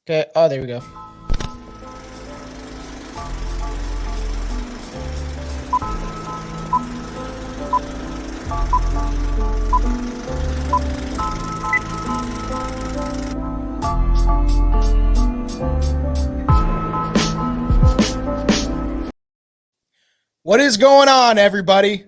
Okay. Oh, there we go. What is going on, everybody?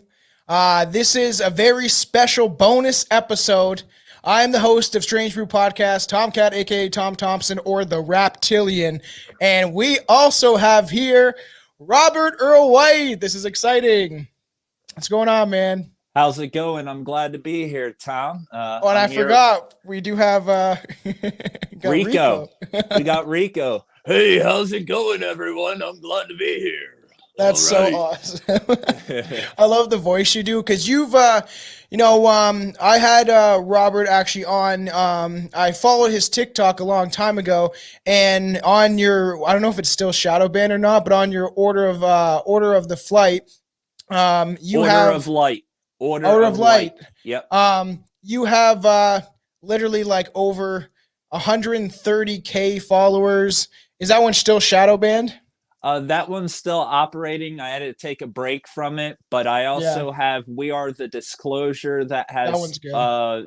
This is a very special bonus episode. I am the host of Strange Brew Podcast, Tomcat, aka Tom Thompson, or the Reptilian, and we also have here Robert Earl White. This is exciting. What's going on, man? How's it going? I'm glad to be here, Tom. Oh, and I forgot we do have Rico. We got Rico. Hey, how's it going, everyone? I'm glad to be here. That's so awesome. I love the voice you do because you've, I had Robert actually on. I followed his TikTok a long time ago, and on your, I don't know if it's still shadow banned or not, but on your order of the flight, you Order have of Light. Order of Light. Yep. You have literally like over 130K followers. Is that one still shadow banned? That one's still operating. I had to take a break from it, but I also have We Are the Disclosure that has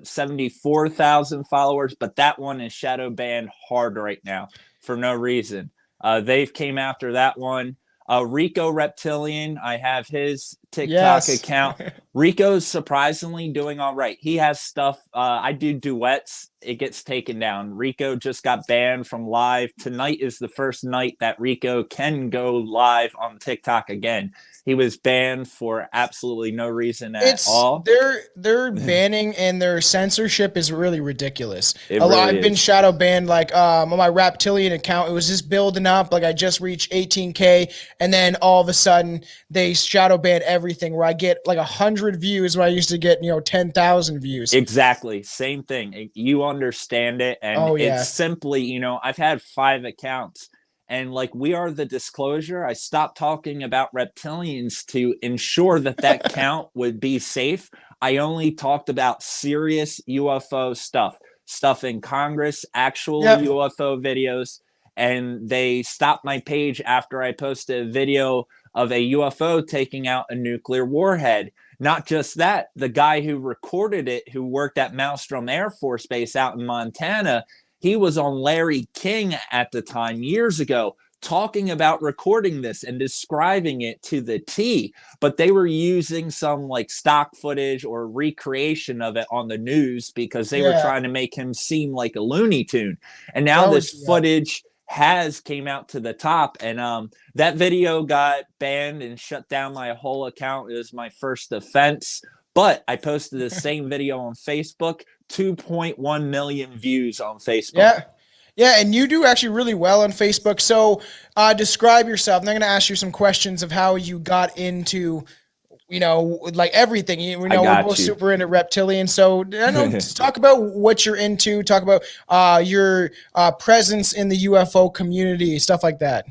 74,000 followers, but that one is shadow banned hard right now for no reason. They've came after that one. Rico Reptilian, I have his TikTok account. Rico's surprisingly doing all right. He has stuff. I do duets. It gets taken down. Rico just got banned from live. Tonight is the first night that Rico can go live on TikTok again. He was banned for absolutely no reason at all. Their banning and their censorship is really ridiculous. I've been shadow banned like on my Reptilian account. It was just building up. Like I just reached 18K, and then all of a sudden they shadow banned everything. Where I get like 100 views, where I used to get 10,000 views. Exactly, same thing. You understand it, and it's simply I've had 5 accounts. And like We Are the Disclosure, I stopped talking about reptilians to ensure that count would be safe. I only talked about serious UFO stuff in Congress, actual UFO videos. And they stopped my page after I posted a video of a UFO taking out a nuclear warhead. Not just that, the guy who recorded it, who worked at Maelstrom Air Force Base out in Montana, he was on Larry King at the time, years ago, talking about recording this and describing it to the T. But they were using some like stock footage or recreation of it on the news because they were trying to make him seem like a Looney Tune. And now this footage has came out to the top, and that video got banned and shut down my whole account. It was my first offense. But I posted the same video on Facebook, 2.1 million views on Facebook. Yeah, and you do actually really well on Facebook. So describe yourself. And I'm going to ask you some questions of how you got into, like everything. We're both super into reptilian. So I know, just talk about what you're into. Talk about your presence in the UFO community, stuff like that.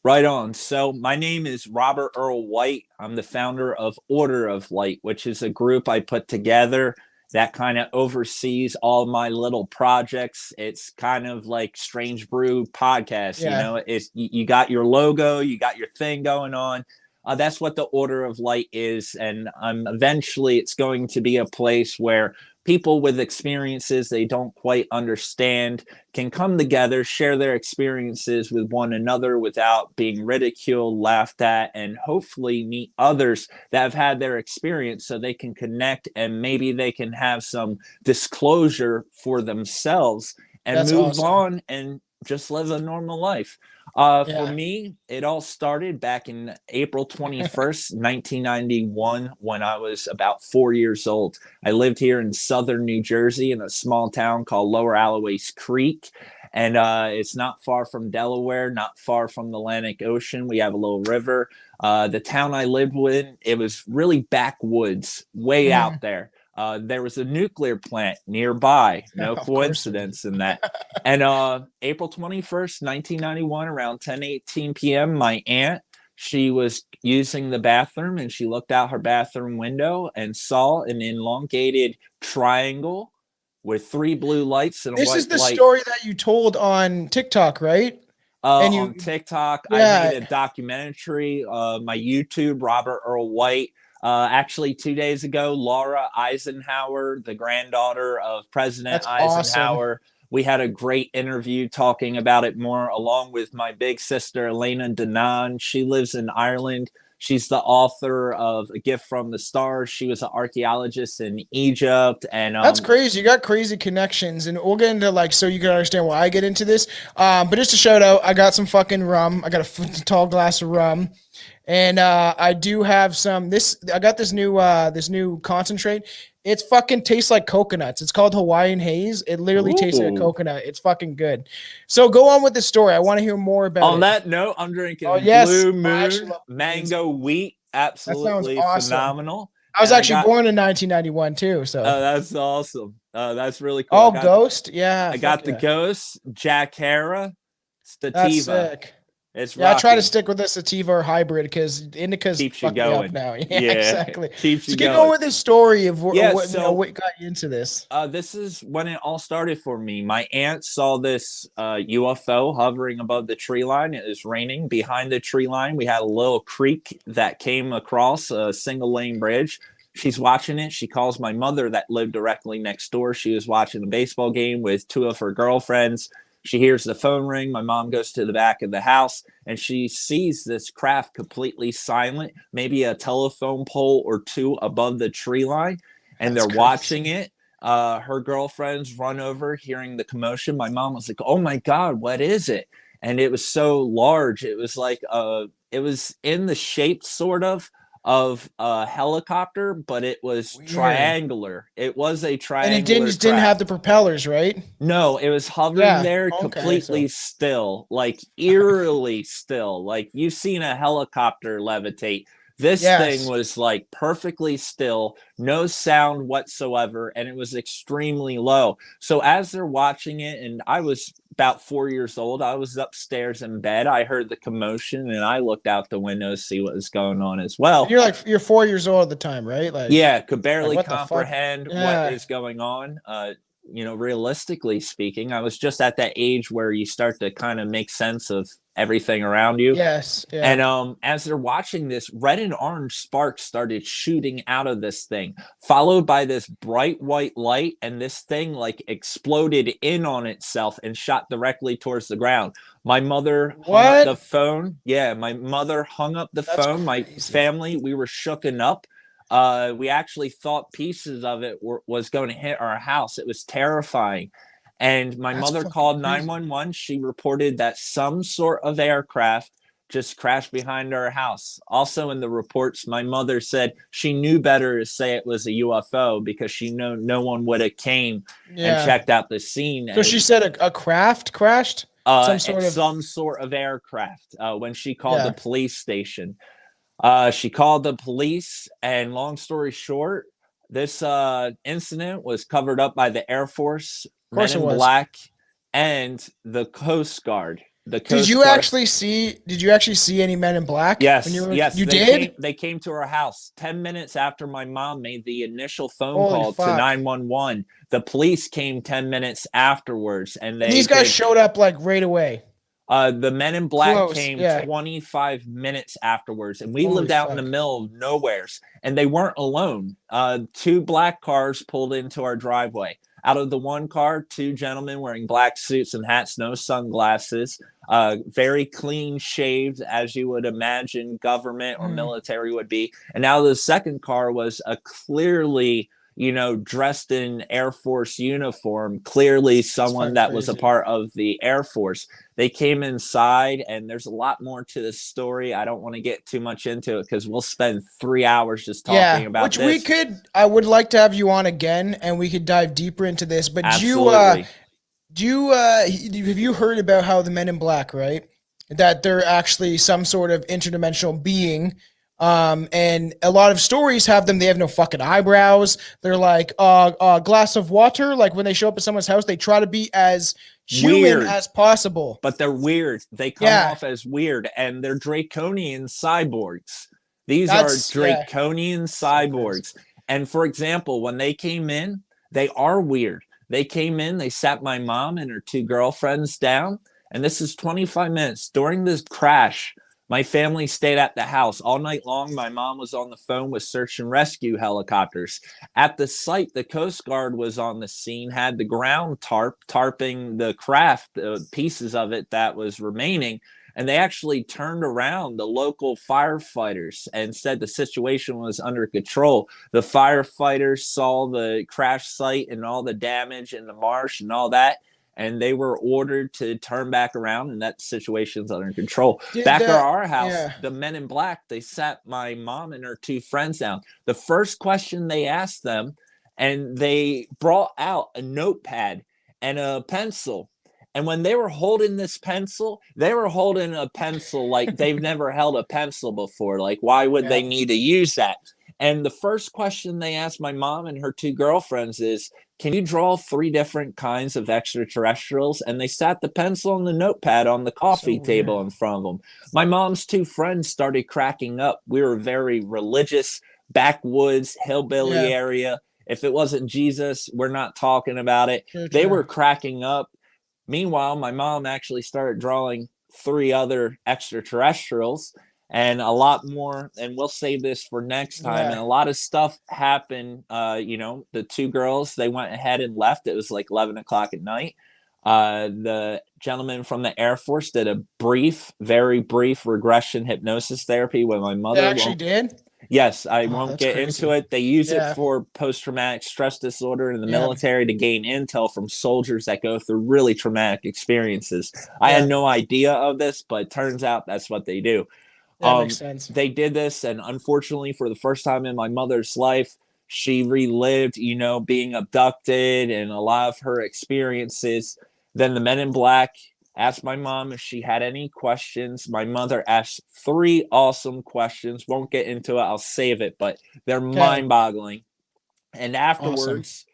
Right on. So my name is Robert Earl White. I'm the founder of Order of Light, which is a group I put together that kind of oversees all my little projects. It's kind of like Strange Brew Podcast. It's you got your logo, you got your thing going on. That's what the Order of Light is. And eventually it's going to be a place where people with experiences they don't quite understand can come together, share their experiences with one another without being ridiculed, laughed at, and hopefully meet others that have had their experience so they can connect and maybe they can have some disclosure for themselves and move on and just live a normal life. For me, it all started back in April 21st, 1991, when I was about 4 years old. I lived here in southern New Jersey in a small town called Lower Alloways Creek. And it's not far from Delaware, not far from the Atlantic Ocean. We have a little river. The town I lived in, it was really backwoods, way out there. There was a nuclear plant nearby. No coincidence in that. And April 21st, 1991, around 10:18 p.m., my aunt, she was using the bathroom and she looked out her bathroom window and saw an elongated triangle with 3 blue lights and a This white is the light. story that you told on TikTok, right? And you, On TikTok, I yeah, made a documentary. My YouTube, Robert Earl White. Actually, 2 days ago, Laura Eisenhower, the granddaughter of President that's awesome. Eisenhower, we had a great interview talking about it more, along with my big sister, Elena Danan. She lives in Ireland. She's the author of A Gift from the Stars. She was an archaeologist in Egypt. And That's crazy. You got crazy connections, and we'll get into like so you can understand why I get into this. But just to shout out, I got some fucking rum. I got a tall glass of rum, and I do have some. I got this new concentrate. It's fucking tastes like coconuts. It's called Hawaiian Haze. It literally tastes like a coconut. It's fucking good. So go on with the story. I want to hear more about it. On that note, I'm drinking yes. Blue Moon mango wheat. Absolutely awesome. phenomenal. I was actually born in 1991 too. So that's awesome. That's really cool. Oh, Ghost. Yeah. I got the Ghost, Jack Hera, Sativa. That's sick. It's I try to stick with the sativa or hybrid because indicas keeps you fuck me up going. now. Yeah, exactly. Keeps you get going. going with this story of what so, what got you into this. This is when it all started for me. My aunt saw this UFO hovering above the tree line. It was raining. Behind the tree line, we had a little creek that came across a single lane bridge. She's watching it. She calls my mother that lived directly next door. She was watching a baseball game with 2 of her girlfriends. She hears the phone ring. My mom goes to the back of the house and she sees this craft completely silent, maybe a telephone pole or 2 above the tree line. And they're watching it. Her girlfriends run over hearing the commotion. My mom was like, oh my God, what is it? And it was so large. It was like, it was in the shape sort of a helicopter, but it was triangular. It was a triangular. And it didn't have the propellers, right? No, it was hovering there completely still, like eerily still. Like you've seen a helicopter levitate. This thing was like perfectly still, no sound whatsoever, and it was extremely low. So as they're watching it, and I was about 4 years old, I was upstairs in bed. I heard the commotion, and I looked out the window to see what was going on as well. And you're 4 years old at the time, right? Like could barely comprehend what is going on. Realistically speaking, I was just at that age where you start to kind of make sense of everything around you. Yes. Yeah. And as they're watching this, red and orange sparks started shooting out of this thing, followed by this bright white light, and this thing like exploded in on itself and shot directly towards the ground. My mother hung up the phone. Yeah, my mother hung up the phone. My family, we were shooken up. We actually thought pieces of it was going to hit our house. It was terrifying. And my mother called 911. She reported that some sort of aircraft just crashed behind our house. Also in the reports, my mother said she knew better to say it was a UFO because she knew no one would have came and checked out the scene. So she said a craft crashed? Some sort of aircraft when she called the police station. She called the police, and long story short, this incident was covered up by the Air Force, Men in Black, and the Coast Guard. Did you actually see any Men in Black? Yes, yes. You did? They came to our house 10 minutes after my mom made the initial phone call to 911. The police came 10 minutes afterwards, and these guys showed up like right away. The Men in Black came 25 minutes afterwards, and we lived out in the middle of nowheres, and they weren't alone. 2 black cars pulled into our driveway. Out of the one car, 2 gentlemen wearing black suits and hats, no sunglasses, very clean shaved, as you would imagine government or military would be. And now the second car was a clearly, dressed in Air Force uniform, clearly someone that was a part of the Air Force. They came inside, and there's a lot more to this story. I don't want to get too much into it because we'll spend 3 hours just talking about this. I would like to have you on again, and we could dive deeper into this. But have you heard about how the Men in Black, right? That they're actually some sort of interdimensional being. And a lot of stories have them, they have no fucking eyebrows. They're like a glass of water. Like when they show up at someone's house, they try to be as human as possible. But they're weird. They come off as weird, and they're draconian cyborgs. These are draconian cyborgs. And for example, when they came in, they are weird. They came in, they sat my mom and her two girlfriends down, and this is 25 minutes. During this crash, my family stayed at the house all night long. My mom was on the phone with search and rescue helicopters. At the site, the Coast Guard was on the scene, had the ground tarping the craft, pieces of it that was remaining. And they actually turned around the local firefighters and said the situation was under control. The firefighters saw the crash site and all the damage in the marsh and all that, and they were ordered to turn back around, and that situation's under control. Back at our house, the men in black, they sat my mom and her two friends down. The first question they asked them, and they brought out a notepad and a pencil. And when they were holding this pencil, they were holding a pencil like they've never held a pencil before. Like, why would they need to use that? And the first question they asked my mom and her two girlfriends is, can you draw 3 different kinds of extraterrestrials? And they sat the pencil and the notepad on the coffee table in front of them. My mom's two friends started cracking up. We were very religious, backwoods, hillbilly area. If it wasn't Jesus, we're not talking about it. They were cracking up. Meanwhile, my mom actually started drawing 3 other extraterrestrials and a lot more. And we'll save this for next time. And a lot of stuff happened. The 2 girls, they went ahead and left. It was like 11 o'clock at night. The gentleman from the Air Force did a very brief regression hypnosis therapy with my mother. They actually did? Yes, I won't get into it. They use it for post-traumatic stress disorder in the military to gain intel from soldiers that go through really traumatic experiences. I had no idea of this, but it turns out that's what they do. That makes sense. They did this, and unfortunately, for the first time in my mother's life, she relived, being abducted and a lot of her experiences. Then the men in black asked my mom if she had any questions. My mother asked 3 awesome questions. Won't get into it. I'll save it, but they're mind-boggling. And afterwards,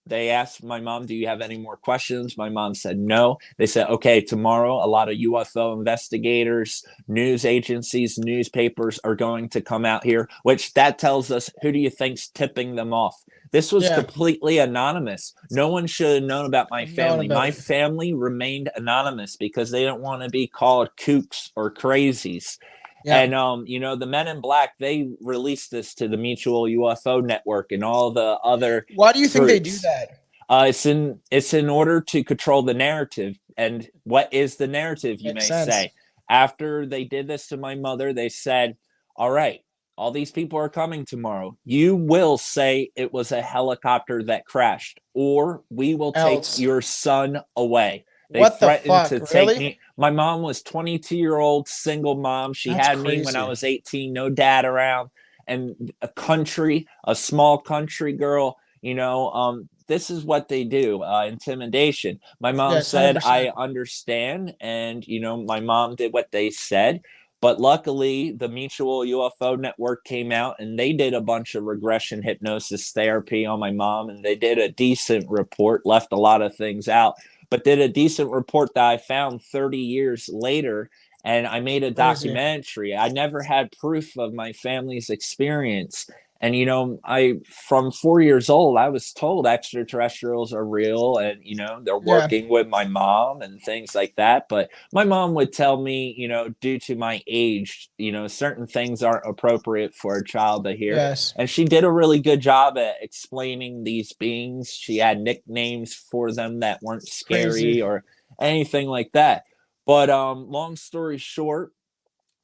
they asked my mom, do you have any more questions? My mom said no. They said, okay, tomorrow, a lot of UFO investigators, news agencies, newspapers are going to come out here, which that tells us, who do you think's tipping them off? This was completely anonymous. No one should have known about my family. My family remained anonymous because they don't want to be called kooks or crazies. And, the men in black, they released this to the Mutual UFO Network and all the other Why do you think they do that? It's in order to control the narrative. And what is the narrative, you may say? After they did this to my mother, they said, all right, all these people are coming tomorrow. You will say it was a helicopter that crashed, or we will take your son away. They threatened to take me. My mom was 22-year-old single mom. She had me when I was 18, no dad around, and a small country girl. This is what they do, intimidation. My mom said, 100%. I understand. And, my mom did what they said. But luckily, the Mutual UFO Network came out and they did a bunch of regression hypnosis therapy on my mom. And they did a decent report, left a lot of things out, but did a decent report that I found 30 years later. And I made a documentary. I never had proof of my family's experience. And, from 4 years old, I was told extraterrestrials are real and, they're working with my mom and things like that. But my mom would tell me, due to my age, certain things aren't appropriate for a child to hear. Yes. And she did a really good job at explaining these beings. She had nicknames for them that weren't scary or anything like that. But long story short,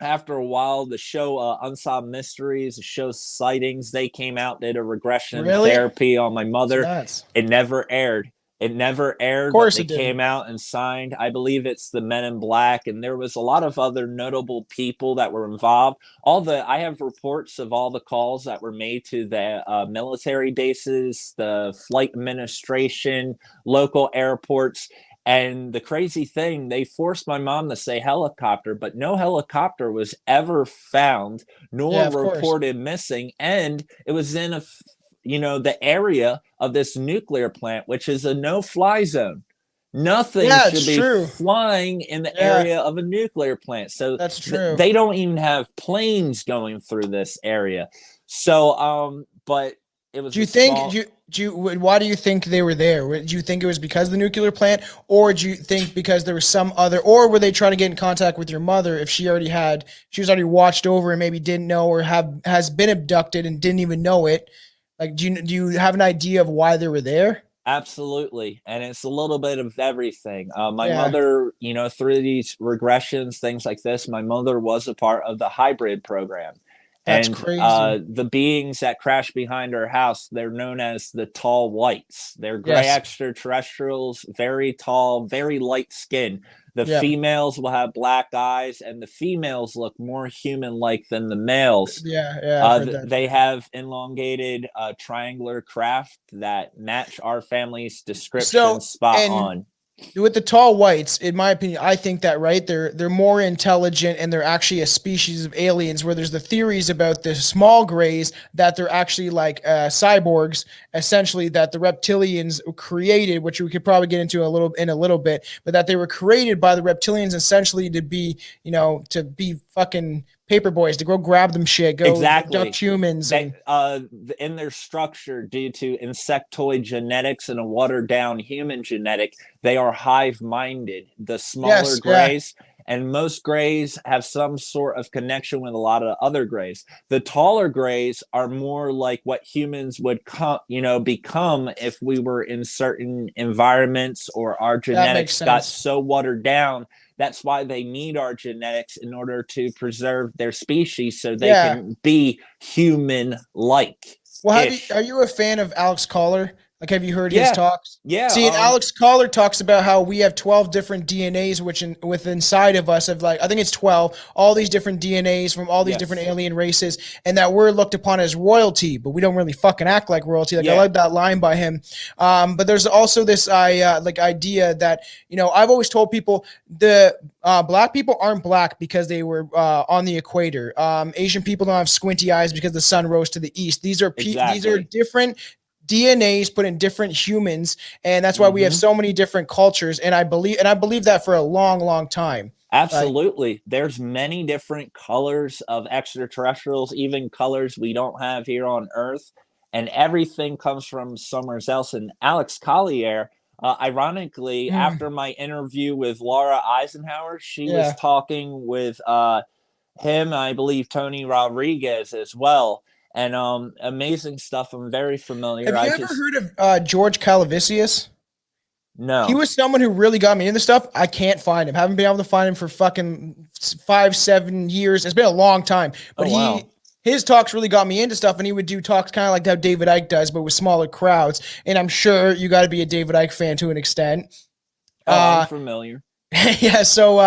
after a while, the show Unsolved Mysteries, the show Sightings, they came out, did a regression therapy on my mother. It never aired. Of course but they came out and signed. I believe it's the Men in Black, and there was a lot of other notable people that were involved. I have reports of all the calls that were made to the military bases, the flight administration, local airports. And the crazy thing, they forced my mom to say helicopter, but no helicopter was ever found, nor reported missing. And it was in the area of this nuclear plant, which is a no-fly zone. Nothing should be flying in the area of a nuclear plant. So that's true. They don't even have planes going through this area. So, but it was. Do Why do you think they were there? Do you think it was because of the nuclear plant, or do you think because there was some other, or were they trying to get in contact with your mother if she was already watched over and maybe didn't know, or has been abducted and didn't even know it? Like, do you have an idea of why they were there? Absolutely. And it's a little bit of everything. My Yeah, mother, through these regressions, things like this, my mother was a part of the hybrid program. that's And crazy. the beings that crash behind our house, they're known as the tall whites. They're gray Yes. extraterrestrials, very tall, very light skin. The Yeah. females will have black eyes, and the females look more human like than the males. Yeah. Yeah. I've heard that They too. have elongated triangular craft that match our family's description So, spot and on. with the tall whites, in my opinion, I think that right, they're more intelligent and they're actually a species of aliens. Where there's the theories about the small grays that they're actually like cyborgs, essentially that the reptilians created, which we could probably get into in a little bit, but that they were created by the reptilians essentially to be, to be fucking paper boys, to go grab them shit, go abduct Exactly. humans, They, and in their structure, due to insectoid genetics and a watered down human genetic, they are hive minded. The smaller yes, yeah, grays, and most grays have some sort of connection with a lot of other grays. The taller grays are more like what humans would become if we were in certain environments, or our that makes genetics got sense. so watered down. That's why they need our genetics in order to preserve their species, so they Yeah. can be human like Well, ish. are you a fan of Alex Collar? Like, have you heard his Yeah. talks? Yeah. See, and Alex Collar talks about how we have 12 different DNAs, with inside of us of, like, I think it's 12, all these different DNAs from all these different Yes. alien races, and that we're looked upon as royalty, but we don't really fucking act like royalty. Like, I Yeah. like that line by him. But there's also this idea that, I've always told people the black people aren't black because they were on the equator. Asian people don't have squinty eyes because the sun rose to the east. These are Exactly. different DNAs put in different humans, and that's why we have Hmm. so many different cultures. And I believe that for a long, long time. Like, Absolutely. There's many different colors of extraterrestrials, even colors we don't have here on Earth, and everything comes from somewhere else. And Alex Collier, ironically, mm, after my interview with Laura Eisenhower, she was yeah. talking with him, I believe Tony Rodriguez as well. And amazing stuff. I'm very familiar. Have I you ever just heard of George Calavisius? He no. was someone who really got me into stuff. I can't find him. Haven't been able to find him for fucking 5, 7 years. It's been a long time. But Oh wow. his talks really got me into stuff, and he would do talks kind of like how David Icke does, but with smaller crowds. And I'm sure you got to be a David Icke fan to an extent. Oh, I'm Uh, familiar. yeah, so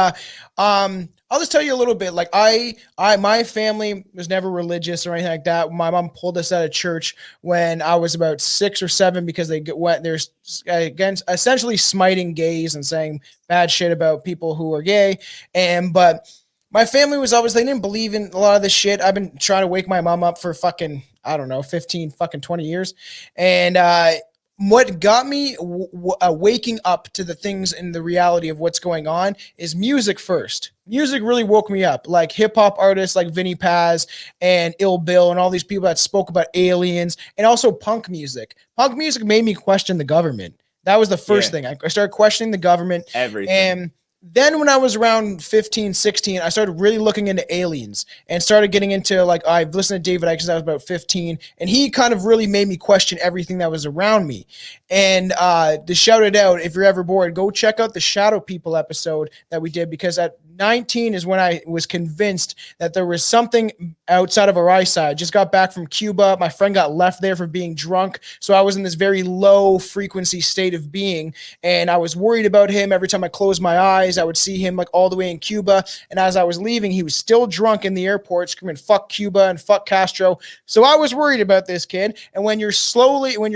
I'll just tell you a little bit. Like, my family was never religious or anything like that. My mom pulled us out of church when I was about 6 or 7 because went there's against essentially smiting gays and saying bad shit about people who are gay. But my family was always, they didn't believe in a lot of this shit. I've been trying to wake my mom up for fucking, I don't know, 15 fucking 20 years. And what got me waking up to the things and the reality of what's going on is music first. Music really woke me up, like hip hop artists like Vinnie Paz and Ill Bill and all these people that spoke about aliens, and also punk music. Punk music made me question the government. That was the first Yeah. thing. I started questioning the government. Everything. And then when I was around 15, 16, I started really looking into aliens and started getting into, like, I've listened to David Icke since I was about 15, and he kind of really made me question everything that was around me. And to shout it out, if you're ever bored, go check out the Shadow People episode that we did, because at 19 is when I was convinced that there was something outside of our eyesight. I just got back from Cuba. My friend got left there for being drunk. So I was in this very low frequency state of being, and I was worried about him. Every time I closed my eyes, I would see him like all the way in Cuba. And as I was leaving, he was still drunk in the airport, screaming, "Fuck Cuba" and "Fuck Castro." So I was worried about this kid. And when you're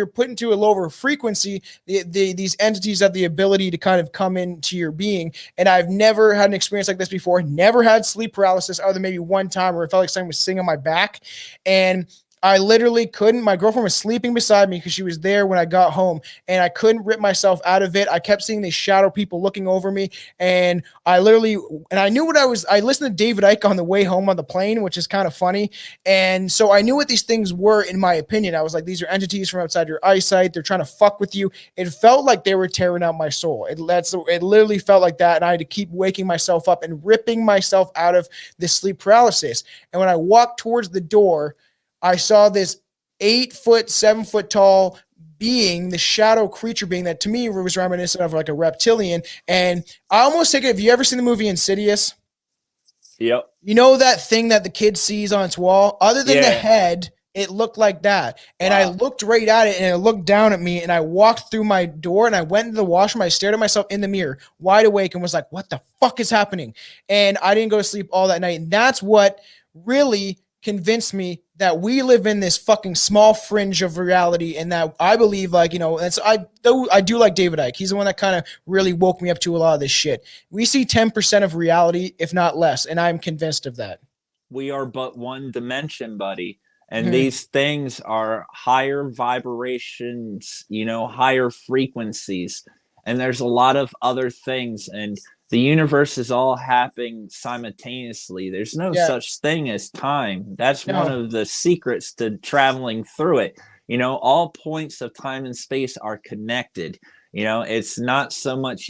put into a lower frequency, these entities have the ability to kind of come into your being. And I've never had an experience like this before. Never had sleep paralysis other than maybe one time where it felt like someone was sitting on my back. And I literally couldn't. My girlfriend was sleeping beside me because she was there when I got home, and I couldn't rip myself out of it. I kept seeing these shadow people looking over me, and I knew what I was. I listened to David Icke on the way home on the plane, which is kind of funny. And so I knew what these things were, in my opinion. I was like, these are entities from outside your eyesight. They're trying to fuck with you. It felt like they were tearing out my soul. It literally felt like that. And I had to keep waking myself up and ripping myself out of this sleep paralysis. And when I walked towards the door, I saw this 8 foot, 7 foot tall being, the shadow creature being that to me was reminiscent of like a reptilian. And I almost take it. Have you ever seen the movie Insidious? Yep. You know that thing that the kid sees on its wall? Other than the head, it looked like that. And I looked right at it, and it looked down at me, and I walked through my door, and I went into the washroom. I stared at myself in the mirror, wide awake, and was like, what the fuck is happening? And I didn't go to sleep all that night. And that's what really convinced me that we live in this fucking small fringe of reality, and that I believe, like, you know, I do like David Icke. He's the one that kind of really woke me up to a lot of this shit. We see 10% of reality, if not less, and I'm convinced of that. We are but one dimension, buddy. And these things are higher vibrations, you know, higher frequencies. And there's a lot of other things. And the universe is all happening simultaneously. There's no such thing as time. That's one of the secrets to traveling through it. You know, all points of time and space are connected. You know, it's not so much,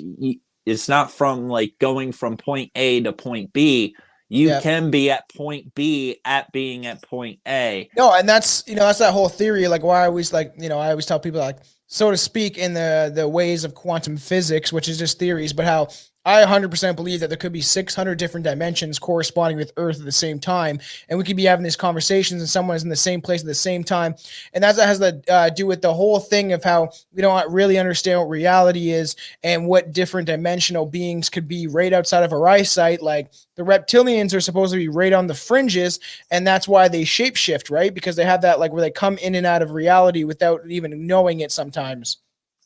it's not from like going from point A to point B. You can be at point B at being at point A. No, and that's, you know, that's that whole theory. Like, why I always, like, you know, I always tell people, like, so to speak, in the ways of quantum physics, which is just theories, but how I 100% believe that there could be 600 different dimensions corresponding with Earth at the same time, and we could be having these conversations, and someone is in the same place at the same time, and that has to do with the whole thing of how we don't really understand what reality is and what different dimensional beings could be right outside of our eyesight. Like, the reptilians are supposed to be right on the fringes, and that's why they shapeshift, right? Because they have that, like, where they come in and out of reality without even knowing it sometimes.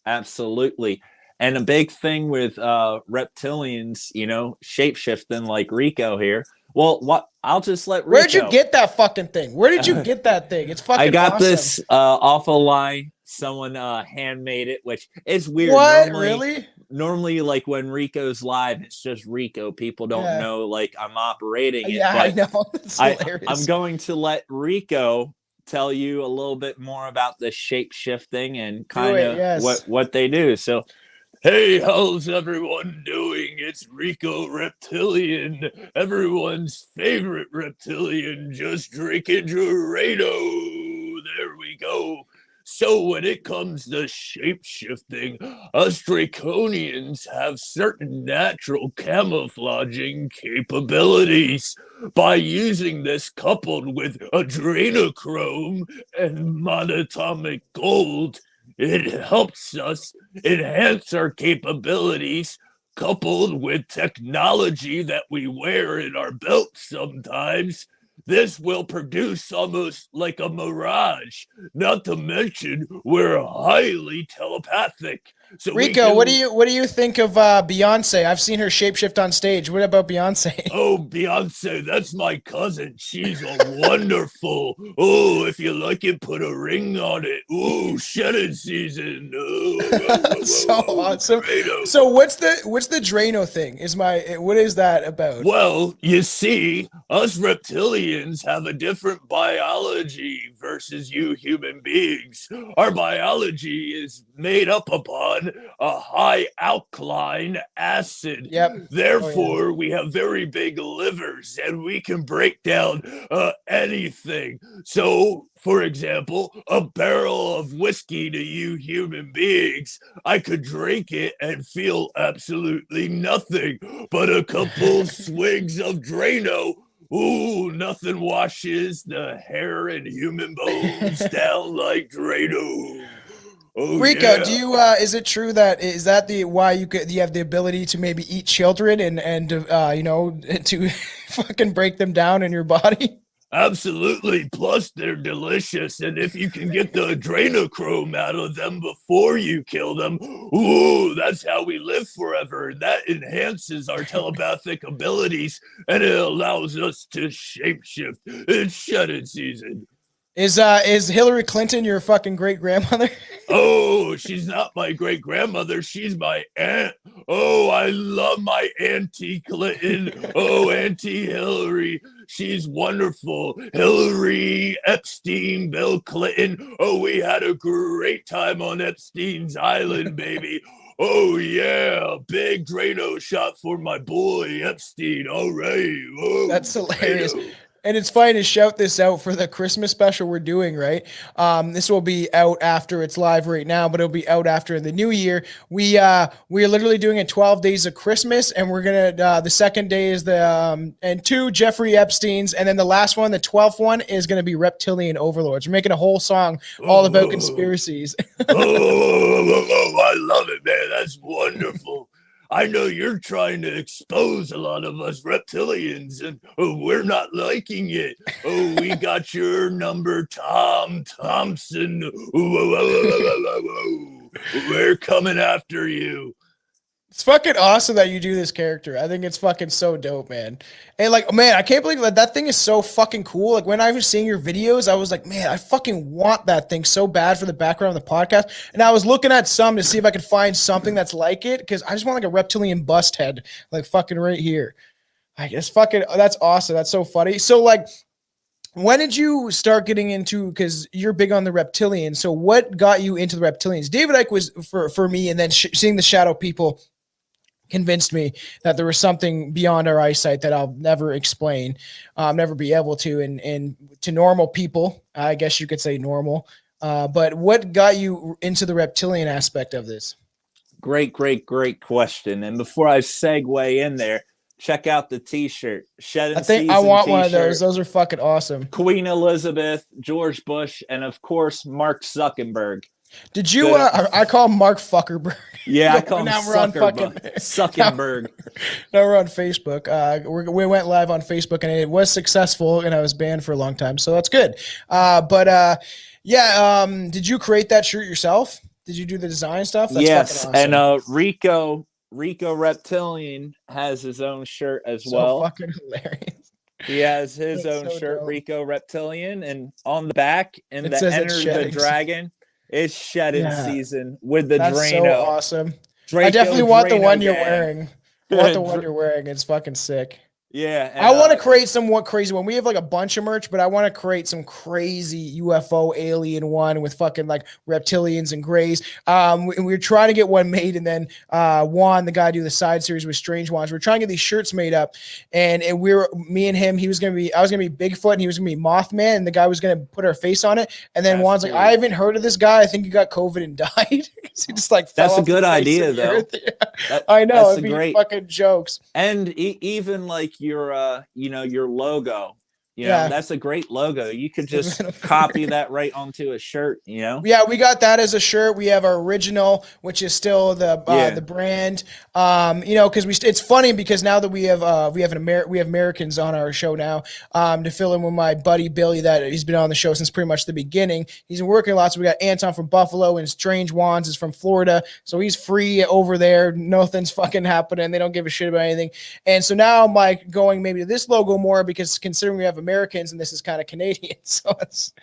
Absolutely. And a big thing with reptilians, you know, shapeshifting like Rico here. Well, what I'll just let Rico. Where'd you get that fucking thing? Where did you get that thing? It's fucking I got awesome. this off a line. Someone handmade it, which is weird. What? Really? Normally, like when Rico's live, it's just Rico. People don't know, like, I'm operating it. Yeah, but I know. It's hilarious. I'm going to let Rico tell you a little bit more about the shape shifting and kind of what they do. So, hey, how's everyone doing? It's Rico Reptilian, everyone's favorite reptilian, just drinking drano. There we go. So when it comes to shape-shifting, us Draconians have certain natural camouflaging capabilities. By using this coupled with adrenochrome and monatomic gold, it helps us enhance our capabilities, coupled with technology that we wear in our belts sometimes. This will produce almost like a mirage. Not to mention, we're highly telepathic. So Rico, what do you think of Beyonce? I've seen her shapeshift on stage. What about Beyonce? Oh, Beyonce, that's my cousin. She's a wonderful. Oh, if you like it, put a ring on it. Ooh, shedding season. So awesome. So what's the Drano thing? What is that about? Well, you see, us reptilians have a different biology versus you human beings. Our biology is made up upon a high alkaline acid. Yep. Therefore, we have very big livers, and we can break down anything. So, for example, a barrel of whiskey to you human beings, I could drink it and feel absolutely nothing. But a couple swigs of Drano, ooh, nothing washes the hair and human bones down like Drano. Oh, Rico, do you is it true that why you have the ability to maybe eat children and you know, to fucking break them down in your body? Absolutely. Plus, they're delicious, and if you can get the adrenochrome out of them before you kill them, ooh, that's how we live forever. That enhances our telepathic abilities, and it allows us to shapeshift. It's shedding season. Is Hillary Clinton your fucking great grandmother? Oh, she's not my great grandmother. She's my aunt. Oh, I love my Auntie Clinton. Oh, Auntie Hillary. She's wonderful. Hillary, Epstein, Bill Clinton. Oh, we had a great time on Epstein's Island, baby. Oh, yeah. Big drano shot for my boy, Epstein. All right. Oh, That's hilarious. Drano. And it's funny to shout this out for the Christmas special we're doing, right? This will be out after it's live right now, but it'll be out after the new year. We are literally doing it 12 days of Christmas, and we're gonna the second day is the and 2 Jeffrey Epstein's, and then the last one, the 12th one, is gonna be Reptilian Overlords. We're making a whole song all about conspiracies. I love it, man. That's wonderful. I know you're trying to expose a lot of us reptilians, and we're not liking it. Oh, we got your number, Tom Thompson. We're coming after you. It's fucking awesome that you do this character. I think it's fucking so dope, man. And like, man, I can't believe that thing is so fucking cool. Like when I was seeing your videos, I was like, man, I fucking want that thing so bad for the background of the podcast. And I was looking at some to see if I could find something that's like it, because I just want like a reptilian bust head, like fucking right here. I guess fucking that's awesome. That's so funny. So like, when did you start getting into, because you're big on the reptilians, so what got you into the reptilians? David Icke was for me, and then seeing the shadow people convinced me that there was something beyond our eyesight that I'll never explain, never be able to, and to normal people, I guess you could say normal. But what got you into the reptilian aspect of this? Great question. And before I segue in there, check out the t-shirt. I think I want one of those. Those are fucking awesome. Queen Elizabeth, George Bush, and of course, Mark Zuckerberg. Did you? I call him Mark Fuckerberg. Yeah, I call him now we're on fucking Zuckerberg. Now we're on Facebook. We went live on Facebook, and it was successful, and I was banned for a long time, so that's good. Did you create that shirt yourself? Did you do the design stuff? That's yes, awesome. And Rico Reptilian has his own shirt as well. Fucking hilarious. He has his own shirt, dope. Rico Reptilian, and on the back, and the Enter the Dragon. It's shedding season with the That's Drano. So awesome. I definitely want the one you're wearing. I want the one you're wearing. It's fucking sick. Yeah. I want to create some crazy one. We have like a bunch of merch, but I want to create some crazy UFO alien one with fucking like reptilians and grays. We were trying to get one made, and then Juan, the guy do the side series with Strange Ones, we're trying to get these shirts made up, and me and him, I was gonna be Bigfoot, and he was gonna be Mothman, and the guy was gonna put our face on it. And then Juan's like, I haven't heard of this guy. I think he got COVID and died. He just like that's a good idea though. I know. It'd be great fucking jokes. And even like your your logo, that's a great logo. You could just copy that right onto a shirt. Yeah, we got that as a shirt. We have our original, which is still the brand. Because it's funny because now that we have Americans on our show now, to fill in with my buddy Billy, that he's been on the show since pretty much the beginning. He's been working a lot. So we got Anton from Buffalo, and Strange Wands is from Florida, so he's free over there. Nothing's fucking happening. They don't give a shit about anything. And so now I'm like going maybe to this logo more, because considering we have Americans and this is kind of Canadian, so it's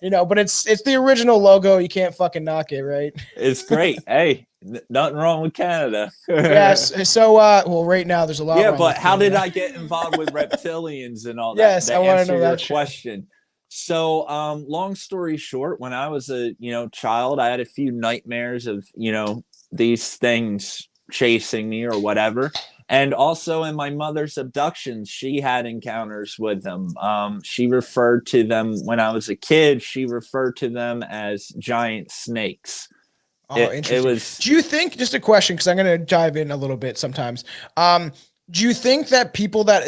but it's the original logo. You can't fucking knock it, right? It's great. Hey, nothing wrong with Canada. Yes. So right now there's a lot. Yeah, but how did I get involved with reptilians and all that? Yes, I want to know that question. So long story short, when I was a child, I had a few nightmares of these things chasing me or whatever. And also in my mother's abductions, she had encounters with them. She referred to them when I was a kid. She referred to them as giant snakes. Oh, interesting. Do you think, just a question, because I'm going to dive in a little bit sometimes. Do you think that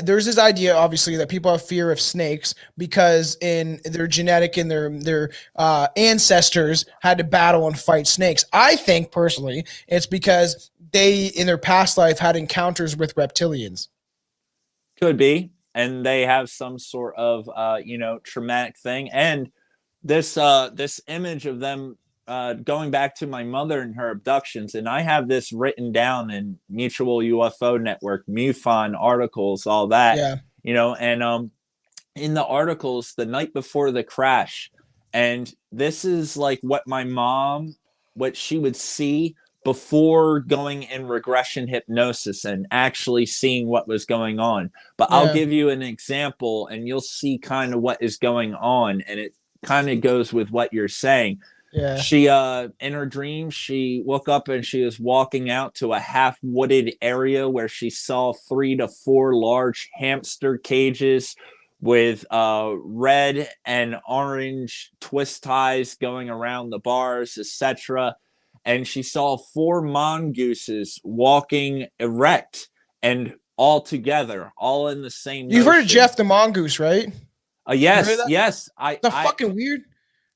there's this idea, obviously, that people have fear of snakes because in their genetic and their ancestors had to battle and fight snakes? I think personally, it's because they, in their past life, had encounters with reptilians. Could be. And they have some sort of, traumatic thing. And this image of them going back to my mother and her abductions, and I have this written down in Mutual UFO Network, MUFON articles, all that, and in the articles, the night before the crash, And this is like what she would see before going in regression hypnosis and actually seeing what was going on. But I'll give you an example and you'll see kind of what is going on. And it kind of goes with what you're saying. Yeah. She, in her dream, she woke up and she was walking out to a half wooded area where she saw 3 to 4 large hamster cages with red and orange twist ties going around the bars, etc. And she saw 4 mongooses walking erect and all together, all in the same You've heard of motion. Jeff the Mongoose, right? Yes. Fucking weird.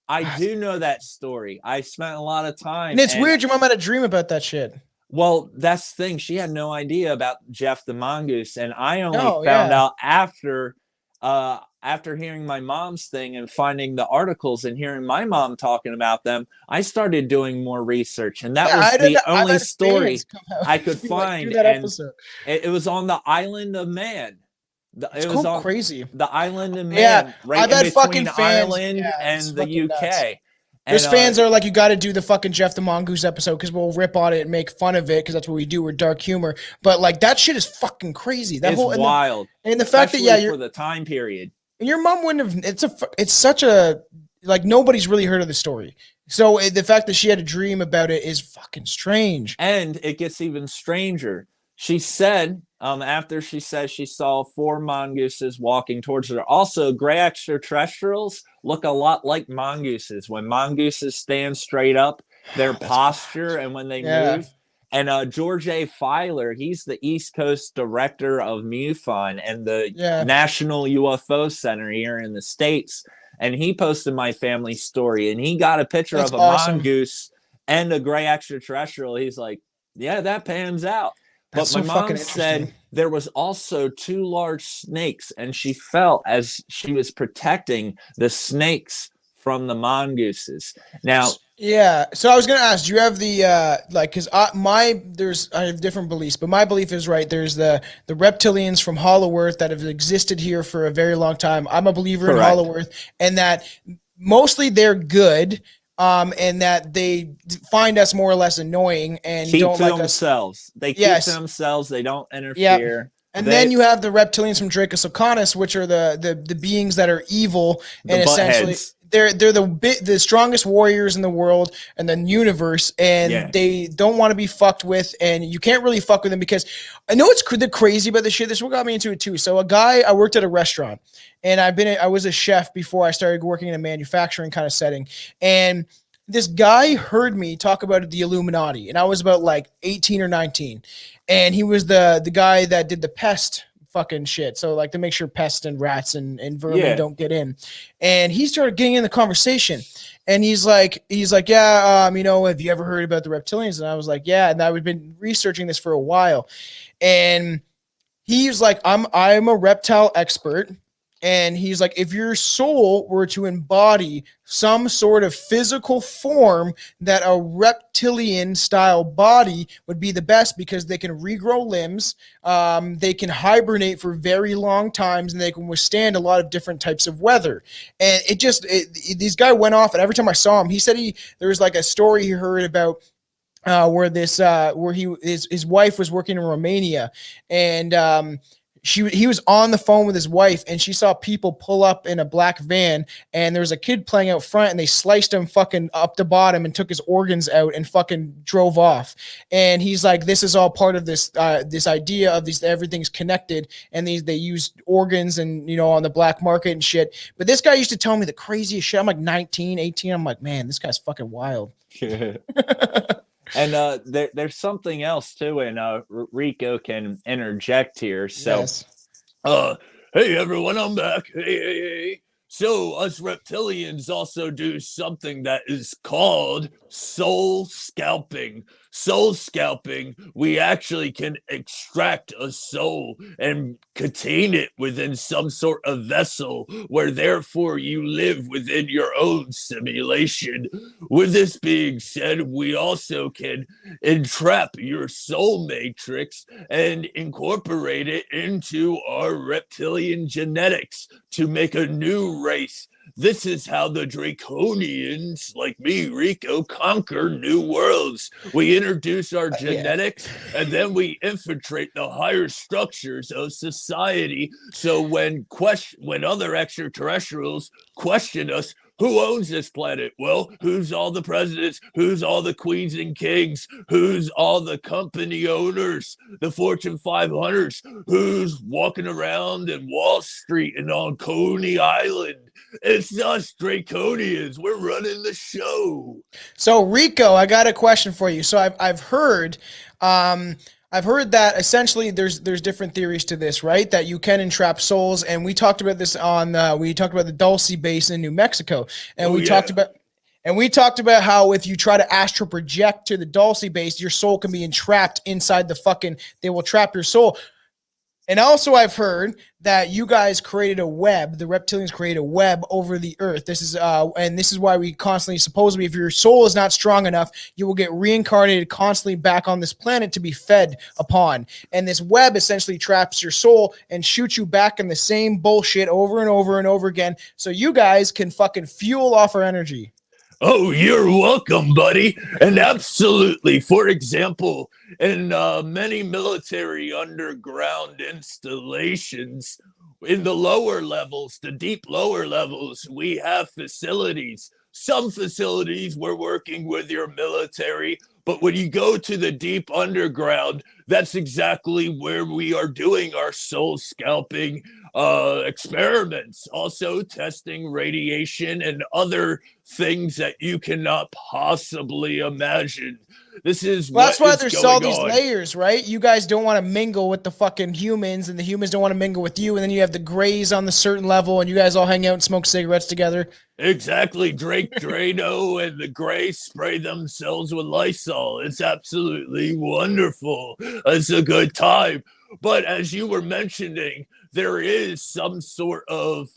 I do know that story. I spent a lot of time. And it's weird your mom had a dream about that shit. Well, that's the thing. She had no idea about Jeff the Mongoose. And I only found out after hearing my mom's thing and finding the articles and hearing my mom talking about them. I started doing more research. And that was the only story I could find. And it was on the Island of Man. It was crazy. The Island of Man. Yeah, right I've had between fucking fans, Ireland and the UK. Nuts. There's fans that are like, you got to do the fucking Jeff the Mongoose episode because we'll rip on it and make fun of it because that's what we do. We're dark humor. But like that shit is fucking crazy. That it's wild. And the fact that you're for the time period. And your mom wouldn't have. It's such a like nobody's really heard of the story. So the fact that she had a dream about it is fucking strange. And it gets even stranger. She said, after she says she saw 4 mongooses walking towards her. Also, gray extraterrestrials look a lot like mongooses. When mongooses stand straight up, their posture and when they move. And George A. Filer, he's the East Coast director of MUFON and the National UFO Center here in the States. And he posted my family story. And he got a picture of a mongoose and a gray extraterrestrial. He's like, yeah, that pans out. But my mom said there was also 2 large snakes, and she felt as she was protecting the snakes from the mongooses. Now, so I was gonna ask, do you have the because I have different beliefs, but my belief is right. There's the reptilians from Hollow Earth that have existed here for a very long time. I'm a believer in Hollow Earth, and that mostly they're good. And that they find us more or less annoying and don't like themselves. They keep to themselves. They don't interfere. And then you have the reptilians from Dracosocanus, which are the beings that are evil and essentially they're the strongest warriors in the world and the universe, and they don't want to be fucked with, and you can't really fuck with them because I know it's crazy about this shit. This is what got me into it too. So I worked at a restaurant, and I was a chef before I started working in a manufacturing kind of setting, and this guy heard me talk about the Illuminati, and I was about like 18 or 19, and he was the guy that did the pest fucking shit. So like to make sure pests and rats and vermin don't get in. And he started getting in the conversation, and he's like, yeah, have you ever heard about the reptilians? And I was like, yeah. And I've been researching this for a while. And he's like, I'm a reptile expert. And he's like, if your soul were to embody some sort of physical form, that a reptilian style body would be the best because they can regrow limbs, they can hibernate for very long times, and they can withstand a lot of different types of weather. And this guy went off, and every time I saw him, he said there was like a story he heard about where his wife was working in Romania, and he was on the phone with his wife, and she saw people pull up in a black van, and there was a kid playing out front, and they sliced him fucking up the bottom and took his organs out and fucking drove off. And he's like, this is all part of this idea of everything's connected, and they use organs and on the black market and shit. But this guy used to tell me the craziest shit. I'm like 19, 18. I'm like, man, this guy's fucking wild. And there's something else too, and Rico can interject here. So, hey everyone, I'm back. Hey. So us reptilians also do something that is called soul scalping. Soul scalping, we actually can extract a soul and contain it within some sort of vessel where therefore you live within your own simulation. With this being said, we also can entrap your soul matrix and incorporate it into our reptilian genetics to make a new race This is how the Draconians, like me, Rico, conquer new worlds. We introduce our genetics, and then we infiltrate the higher structures of society. So when other extraterrestrials question us, who owns this planet? Well, who's all the presidents? Who's all the queens and kings? Who's all the company owners? The Fortune 500s? Who's walking around in Wall Street and on Coney Island? It's us Draconians. We're running the show. So Rico, I got a question for you. So I've heard that essentially there's different theories to this, right? That you can entrap souls, and we talked about this on we talked about the Dulce base in New Mexico, and we talked about how if you try to astral project to the Dulce base, your soul can be entrapped inside they will trap your soul. And also I've heard that you guys created a web, the Reptilians created a web over the earth. This is why we constantly, supposedly, if your soul is not strong enough, you will get reincarnated constantly back on this planet to be fed upon. And this web essentially traps your soul and shoots you back in the same bullshit over and over and over again. So you guys can fucking fuel off our energy. Oh, you're welcome, buddy. And absolutely. For example, in many military underground installations, in the lower levels, the deep lower levels, we have facilities. Some facilities we're working with your military, but when you go to the deep underground, that's exactly where we are doing our soul scalping experiments, also testing radiation and other things that you cannot possibly imagine. This is that's why there's all these layers, right? You guys don't want to mingle with the fucking humans, and the humans don't want to mingle with you, and then you have the grays on the certain level, and you guys all hang out and smoke cigarettes together. Exactly. Drano and the gray spray themselves with Lysol. It's absolutely wonderful. It's a good time. But as you were mentioning, there is some sort of,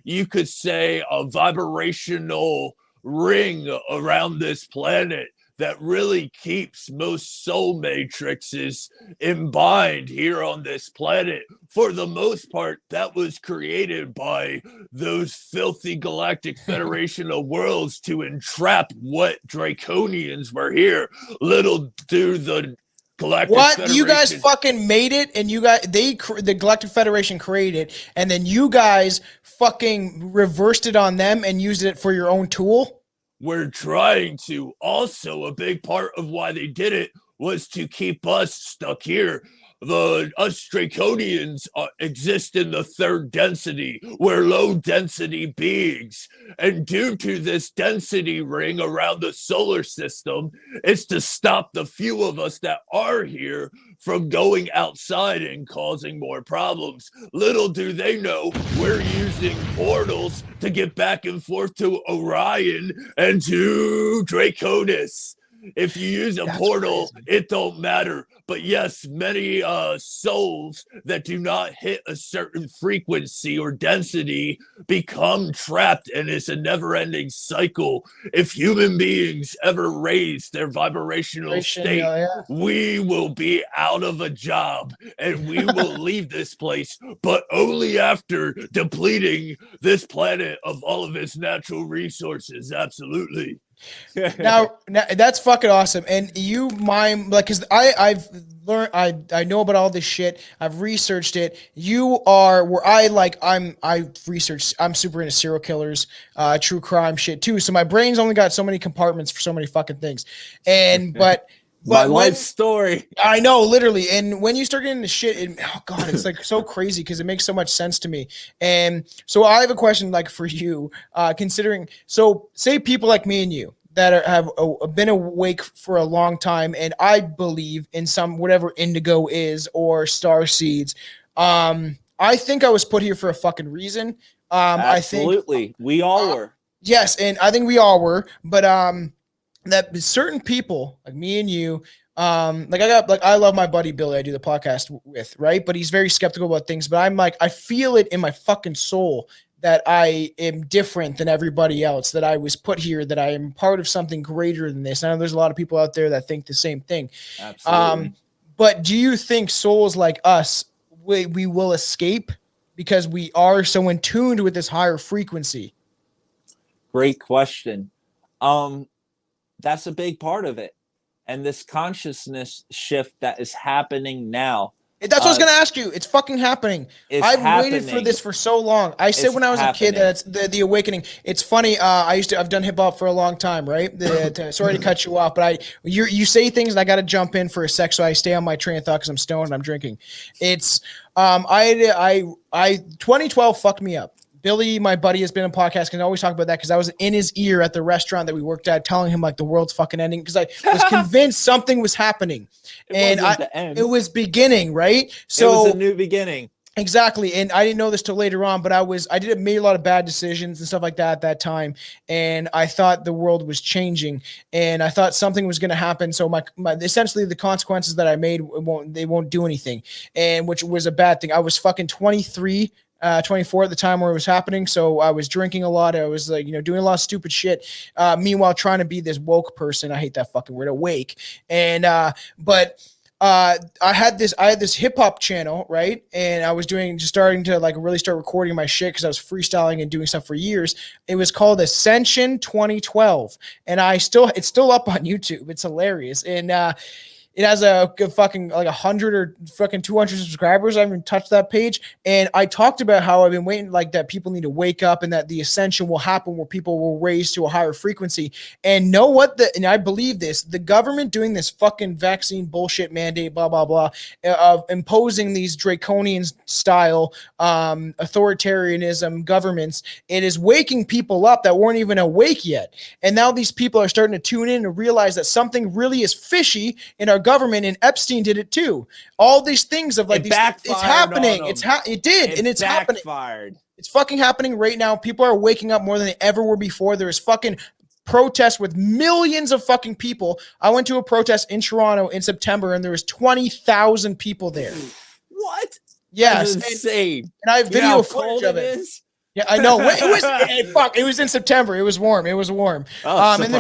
you could say, a vibrational ring around this planet that really keeps most soul matrices in bind here on this planet. For the most part, that was created by those filthy Galactic Federation of worlds to entrap what Draconians were here. Little do the Galactic Federation. You guys fucking made it, and the Galactic Federation created it, and then you guys fucking reversed it on them and used it for your own tool? We're trying to. Also, a big part of why they did it was to keep us stuck here. Us Draconians exist in the third density. We're low density beings. And due to this density ring around the solar system, it's to stop the few of us that are here from going outside and causing more problems. Little do they know, we're using portals to get back and forth to Orion and to Draconis. If you use a portal, it don't matter. But yes, many souls that do not hit a certain frequency or density become trapped, and it's a never-ending cycle. If human beings ever raise their vibrational state, we will be out of a job, and we will leave this place, but only after depleting this planet of all of its natural resources. Absolutely. now that's fucking awesome. And you mime, like, because I've learned, I know about all this shit. I've researched it. You are where I'm super into serial killers, true crime shit too. So my brain's only got so many compartments for so many fucking things. And but my life story. I know, literally. And when you start getting into shit, oh god, it's like so crazy because it makes so much sense to me. And so I have a question, like, for you, considering. So say people like me and you that have been awake for a long time, and I believe in some whatever indigo is or star seeds. I think I was put here for a fucking reason. Absolutely, we all were. Yes, and I think we all were, but that certain people like me and you, I love my buddy Billy I do the podcast with, right? But he's very skeptical about things, but I'm like, I feel it in my fucking soul that I am different than everybody else, that I was put here, that I am part of something greater than this. I know there's a lot of people out there that think the same thing. Absolutely. But do you think souls like us, we will escape because we are so in tuned with this higher frequency? Great question. That's a big part of it. And this consciousness shift that is happening now. That's what I was going to ask you. It's fucking happening. I've waited for this for so long. I said when I was a kid that it's the awakening. It's funny. I've done hip hop for a long time, right? Sorry to cut you off, but you say things and I got to jump in for a sec, so I stay on my train of thought because I'm stoned and I'm drinking. It's 2012 fucked me up. Billy, my buddy, has been on podcast, can always talk about that because I was in his ear at the restaurant that we worked at telling him like the world's fucking ending because I was convinced something was happening. It was beginning, right? So it was a new beginning. Exactly. And I didn't know this till later on, but I made a lot of bad decisions and stuff like that at that time. And I thought the world was changing and I thought something was going to happen. So my essentially the consequences that I made won't do anything. And which was a bad thing. I was fucking 24 at the time where it was happening. So I was drinking a lot. I was like, doing a lot of stupid shit. Meanwhile, trying to be this woke person. I hate that fucking word, awake. And, I had this hip hop channel, right? And I was starting to like really start recording my shit because I was freestyling and doing stuff for years. It was called Ascension 2012. And it's still up on YouTube. It's hilarious. And, it has a fucking like 100 or fucking 200 subscribers. I haven't even touched that page. And I talked about how I've been waiting like that people need to wake up and that the ascension will happen where people will raise to a higher frequency. And know what? And I believe this, the government doing this fucking vaccine bullshit mandate, blah, blah, blah, of imposing these draconian style authoritarianism governments, it is waking people up that weren't even awake yet. And now these people are starting to tune in and realize that something really is fishy in our government, and Epstein did it too. All these things of like it's happening. It did, and it's happening. It's fucking happening right now. People are waking up more than they ever were before. There's fucking protests with millions of fucking people. I went to a protest in Toronto in September, and there was 20,000 people there. What? Yes, that's insane. And I have video footage of it. Yeah, I know. It was in September. It was warm. Oh, and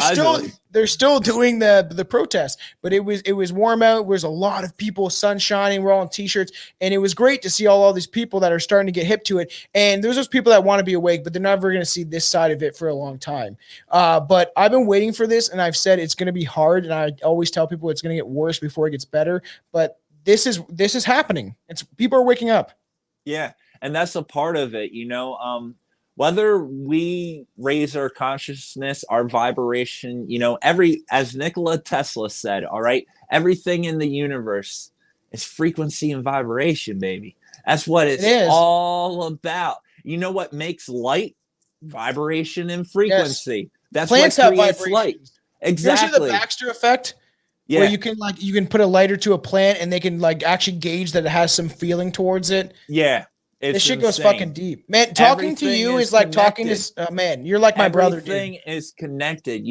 they're still doing the protest, but it was warm out. There was a lot of people, sun shining. We're all in t-shirts, and it was great to see all these people that are starting to get hip to it. And there's those people that want to be awake, but they're never going to see this side of it for a long time. But I've been waiting for this, and I've said it's going to be hard, and I always tell people it's going to get worse before it gets better. But this is happening. People are waking up. Yeah. And that's a part of it, whether we raise our consciousness, our vibration, as Nikola Tesla said, all right, everything in the universe is frequency and vibration, baby. That's what it's all about. You know what makes light? Vibration and frequency. Yes. That's plants what creates light. Exactly. You see the Baxter effect? Yeah. Where you can put a lighter to a plant and they can like actually gauge that it has some feeling towards it. Yeah. This shit goes fucking deep, man. Talking to you is like talking to man. You're like my brother. Everything is connected.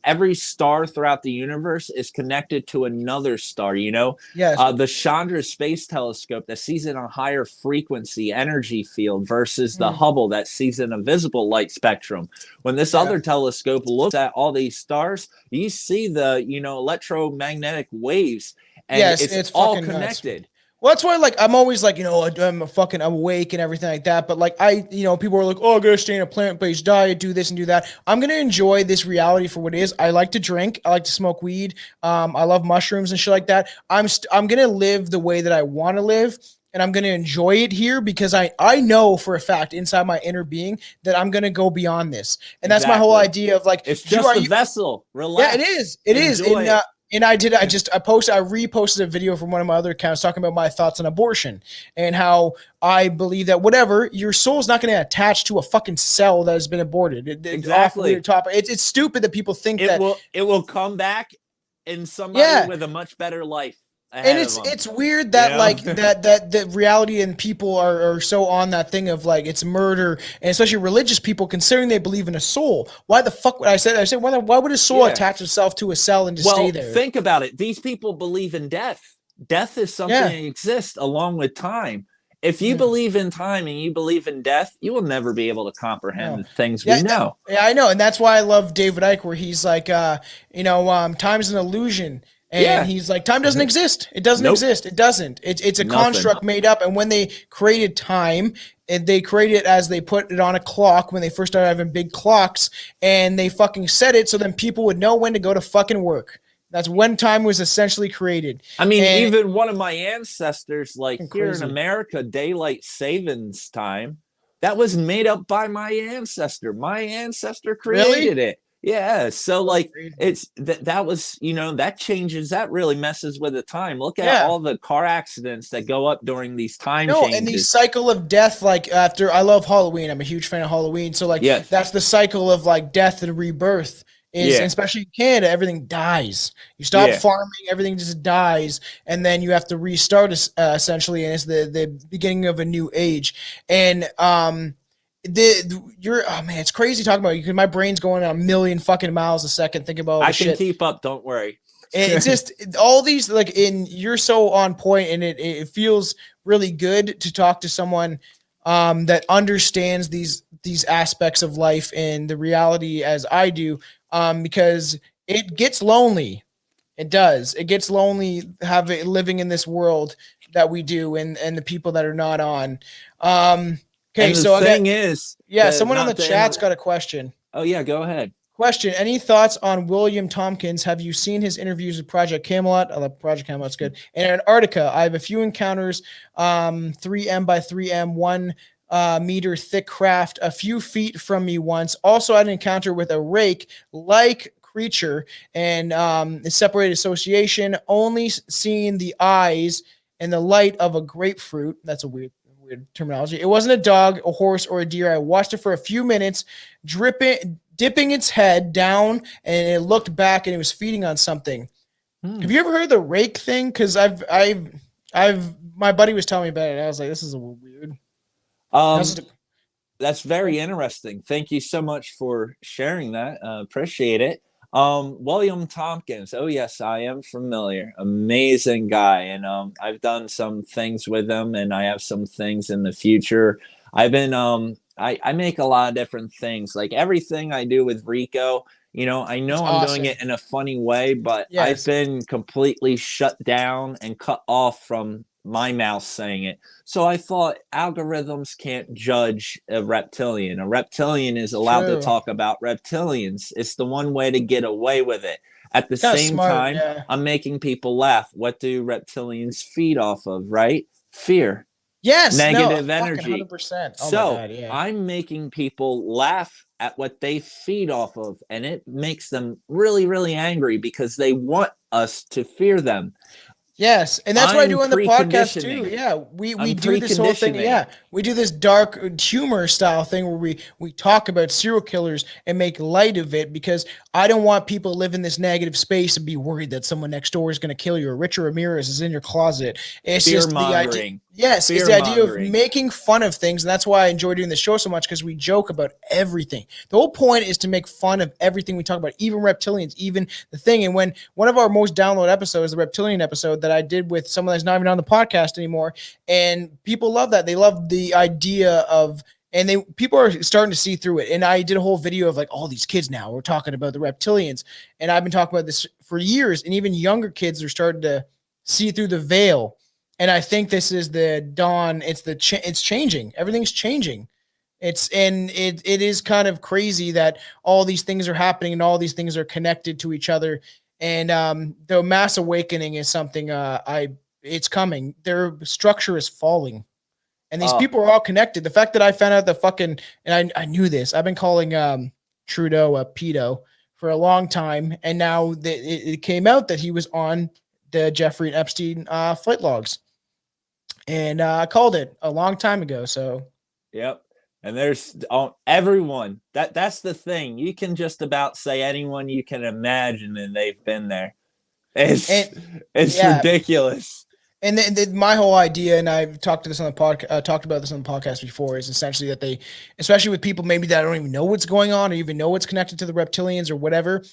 Every star throughout the universe is connected to another star. Yes. The Chandra Space Telescope that sees in a higher frequency energy field versus the Hubble that sees in a visible light spectrum. When this other telescope looks at all these stars, you see the electromagnetic waves, and it's all connected. Nuts. Well, that's why, I'm always I'm awake and everything like that. But people are like, oh, I'm going to stay in a plant-based diet, do this and do that. I'm going to enjoy this reality for what it is. I like to drink. I like to smoke weed. I love mushrooms and shit like that. I'm going to live the way that I want to live. And I'm going to enjoy it here because I know for a fact inside my inner being that I'm going to go beyond this. And that's my whole idea of it's just a vessel. Relax. Yeah, it is. It is. And I reposted a video from one of my other accounts talking about my thoughts on abortion and how I believe that your soul's not going to attach to a fucking cell that has been aborted. Exactly. It's stupid that people think it will come back in somebody with a much better life. And it's weird that that the reality and people are so on that thing of it's murder, and especially religious people considering they believe in a soul. Why the fuck would I said why would a soul attach itself to a cell and just stay there? Think about it. These people believe in death. Death is something that exists along with time. If you believe in time and you believe in death, you will never be able to comprehend the things we know. Yeah, I know, and that's why I love David Icke, where he's like, time's an illusion. And he's like, time doesn't exist. It doesn't exist. It doesn't. It's a construct made up. And when they created time, and they created it as they put it on a clock when they first started having big clocks, and they fucking set it so then people would know when to go to fucking work. That's when time was essentially created. I mean, even one of my ancestors, like here crazy. in America, daylight savings time, that was made up by my ancestor. My ancestor created it. Yeah. So like it's that was, that changes, that really messes with the time. Look at all the car accidents that go up during these time changes. And the cycle of death, like after, I love Halloween. I'm a huge fan of Halloween. So like that's the cycle of like death and rebirth. Especially in Canada, everything dies. You stop farming, everything just dies, and then you have to restart essentially, and it's the beginning of a new age. And it's crazy talking about you because my brain's going a million fucking miles a second thinking about all this I can shit. keep up, don't worry. It's just all these you're so on point, and it feels really good to talk to someone that understands these aspects of life and the reality as I do. Because it gets lonely. It does. It gets lonely living in this world that we do, and the people that are not on. Okay, so someone in the chat's got a question. Oh yeah, go ahead. Question: any thoughts on William Tompkins? Have you seen his interviews with Project Camelot? I love Project Camelot's good. And Antarctica, I have a few encounters. 3M by 3M, 1 meter thick craft a few feet from me once. Also had an encounter with a rake-like creature and a separated association, only seeing the eyes and the light of a grapefruit. That's a weird terminology. It wasn't a dog, a horse, or a deer. I watched it for a few minutes, dipping its head down, and it looked back and it was feeding on something. Have you ever heard of the rake thing? Because my buddy was telling me about it. I was like, this is a weird. That's very interesting. Thank you so much for sharing that. Appreciate it. William Tompkins. Oh yes, I am familiar. Amazing guy. And I've done some things with him, and I have some things in the future. I've been I make a lot of different things. Like everything I do with Rico, I know I'm awesome. doing it in a funny way, but I've been completely shut down and cut off from my mouth saying it. So I thought algorithms can't judge a reptilian. A reptilian is allowed to talk about reptilians. It's the one way to get away with it. At the same time, I'm making people laugh. What do reptilians feed off of, right? Fear. Yes. Negative energy. 100%. Oh so my God, I'm making people laugh at what they feed off of, and it makes them really, really angry because they want us to fear them. Yes, and that's what I do on the podcast too. Yeah, we do this whole thing. Yeah, we do this dark humor style thing where we talk about serial killers and make light of it because I don't want people to live in this negative space and be worried that someone next door is going to kill you or Richard Ramirez is in your closet. It's just the idea. Yes, it's the idea of making fun of things, and that's why I enjoy doing the show so much because we joke about everything. The whole point is to make fun of everything we talk about, even reptilians, even the thing. And when one of our most downloaded episodes, the reptilian episode that I did with someone that's not even on the podcast anymore, and people love that. They love the idea of, and people are starting to see through it. And I did a whole video of like all these kids now we're talking about the reptilians, and I've been talking about this for years, and even younger kids are starting to see through the veil. And I think this is the dawn. It's it's changing. Everything's changing. It is kind of crazy that all these things are happening and all these things are connected to each other. And the mass awakening is something it's coming. Their structure is falling. And these people are all connected. The fact that I found out and I knew this. I've been calling Trudeau a pedo for a long time. And now it came out that he was on the Jeffrey Epstein flight logs. And I called it a long time ago. So, yep. And there's everyone. That's the thing. You can just about say anyone you can imagine, and they've been there. It's ridiculous. And my whole idea, and I've talked about this on the podcast before, is essentially that they, especially with people maybe that don't even know what's going on or even know what's connected to the reptilians or whatever,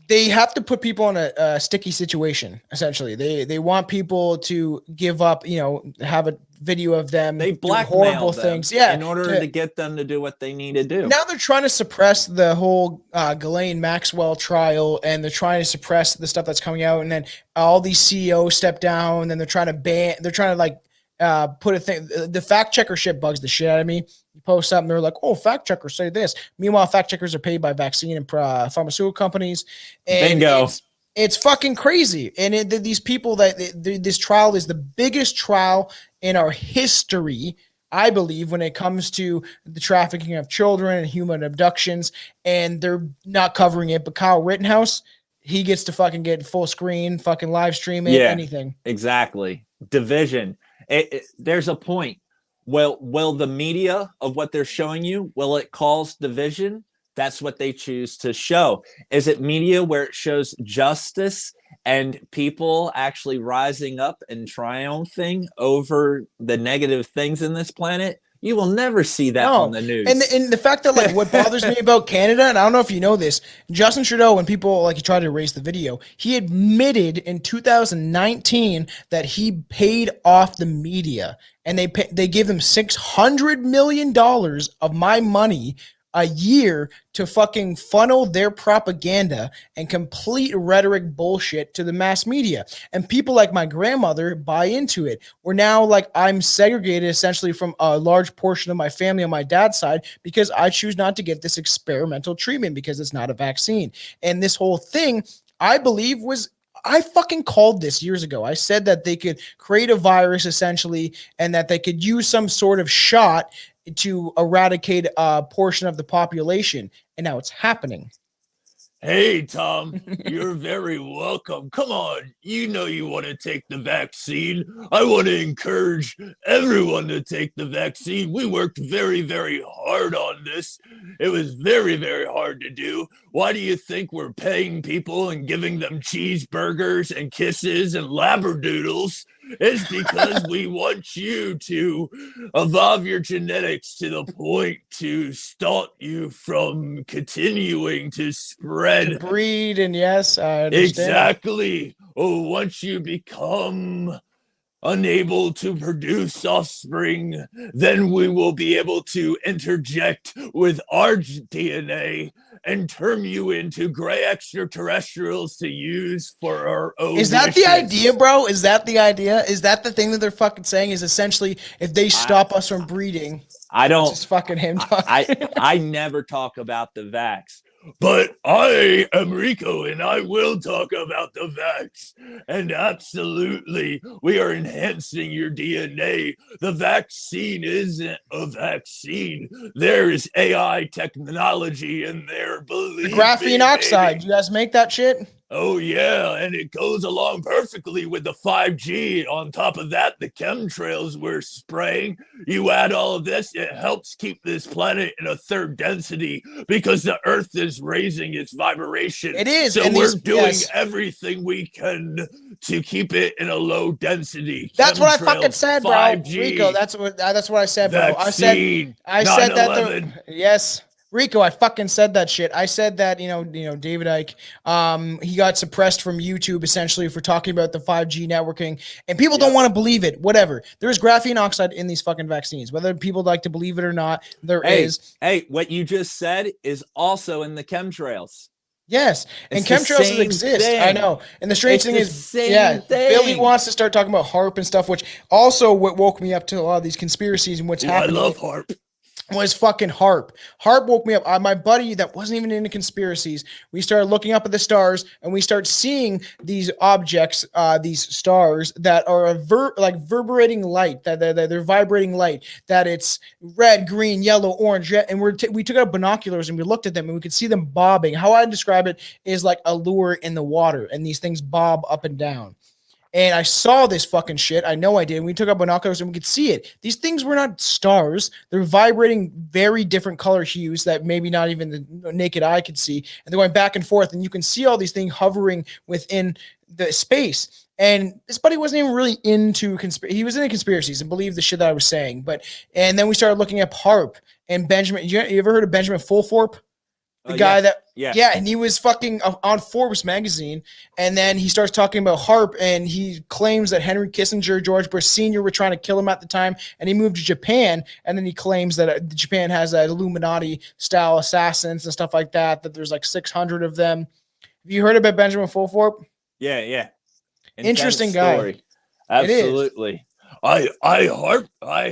they have to put people in a sticky situation. Essentially, they want people to give up, have video of them They doing horrible blackmailed them things. Yeah, in order to get them to do what they need to do. now they're trying to suppress the whole Ghislaine Maxwell trial, and they're trying to suppress the stuff that's coming out. And then all these CEOs step down, and they're trying to ban. They're trying to like put a thing. The fact checker shit bugs the shit out of me. You post something, they're like, "Oh, fact checkers say this." Meanwhile, fact checkers are paid by vaccine and pharmaceutical companies. And Bingo. It's fucking crazy. And these people this trial is the biggest trial in our history, I believe, when it comes to the trafficking of children and human abductions, and they're not covering it. But Kyle Rittenhouse, he gets to fucking get full screen, fucking live stream it, anything. Exactly. Division. There's a point. Will the media of what they're showing you, will it cause division? That's what they choose to show. Is it media where it shows justice and people actually rising up and triumphing over the negative things in this planet? You will never see that on the news. And the fact that, like, what bothers me about Canada, and I don't know if you know this, Justin Trudeau, when people, like, he tried to erase the video, he admitted in 2019 that he paid off the media, and they gave them $600 million of my money a year to fucking funnel their propaganda and complete rhetoric bullshit to the mass media. And people like my grandmother buy into it. We're now like, I'm segregated essentially from a large portion of my family on my dad's side because I choose not to get this experimental treatment because it's not a vaccine. And this whole thing, I believe, I fucking called this years ago. I said that they could create a virus essentially, and that they could use some sort of shot to eradicate a portion of the population, and now it's happening. Hey, Tom, you're very welcome. Come on, you know you want to take the vaccine. I want to encourage everyone to take the vaccine. We worked very, very hard on this. It was very, very hard to do. Why do you think we're paying people and giving them cheeseburgers and kisses and labradoodles? It's because we want you to evolve your genetics to the point to stop you from continuing to spread. To breed, and yes, I understand. Exactly. Oh, once you become unable to produce offspring, then we will be able to interject with our DNA and turn you into gray extraterrestrials to use for our own. Is that the idea, bro? Is that the idea? Is that the thing that they're fucking saying? Is essentially if they stop us from breeding? I don't. Just fucking him talking. I never talk about the vax. But I am Rico, and I will talk about the vax. And absolutely, we are enhancing your DNA. The vaccine isn't a vaccine. There is AI technology in there. Believe the graphene me, oxide. baby. You guys make that shit? Oh, yeah, and it goes along perfectly with the 5G. On top of that, the chemtrails we're spraying. You add all of this, it helps keep this planet in a third density because the Earth is raising its vibration. It is. So and we're doing everything we can to keep it in a low density. That's what I fucking said, bro. 5G, Rico, that's what I said, bro. vaccine, I said that. 9/11. Yes. Rico, I fucking said that shit. I said that, you know, David Icke, he got suppressed from YouTube essentially for talking about the 5G networking, and people don't want to believe it. Whatever. There's graphene oxide in these fucking vaccines. Whether people like to believe it or not, there is. Hey, what you just said is also in the chemtrails. Yes, and chemtrails exist. Thing. I know. And the strange thing is, thing. Billy wants to start talking about HARP and stuff, which also what woke me up to a lot of these conspiracies and what's happening. I love HARP. Was fucking HARP. HARP woke me up. My buddy that wasn't even into conspiracies, we started looking up at the stars, and we start seeing these objects, these stars that are like vibrating light, that they're vibrating light, that it's red, green, yellow, orange, and we took out binoculars and we looked at them and we could see them bobbing. How I describe it is like a lure in the water, and these things bob up and down. And I saw this fucking shit. I know I did. We took out binoculars and we could see it. These things were not stars. They're vibrating very different color hues that maybe not even the naked eye could see. And they're going back and forth. And you can see all these things hovering within the space. And this buddy wasn't even really into he was into conspiracies and believed the shit that I was saying. And then we started looking at HARP and Benjamin. You ever heard of Benjamin Fulthorpe? The guy that, yeah, and he was fucking on Forbes magazine, and then he starts talking about HARP, and he claims that Henry Kissinger, George Bush Sr. were trying to kill him at the time, and he moved to Japan, and then he claims that Japan has Illuminati-style assassins and stuff like that, that there's like 600 of them. Have you heard about Benjamin Fulthorpe? Yeah. Intense Interesting guy. Absolutely. I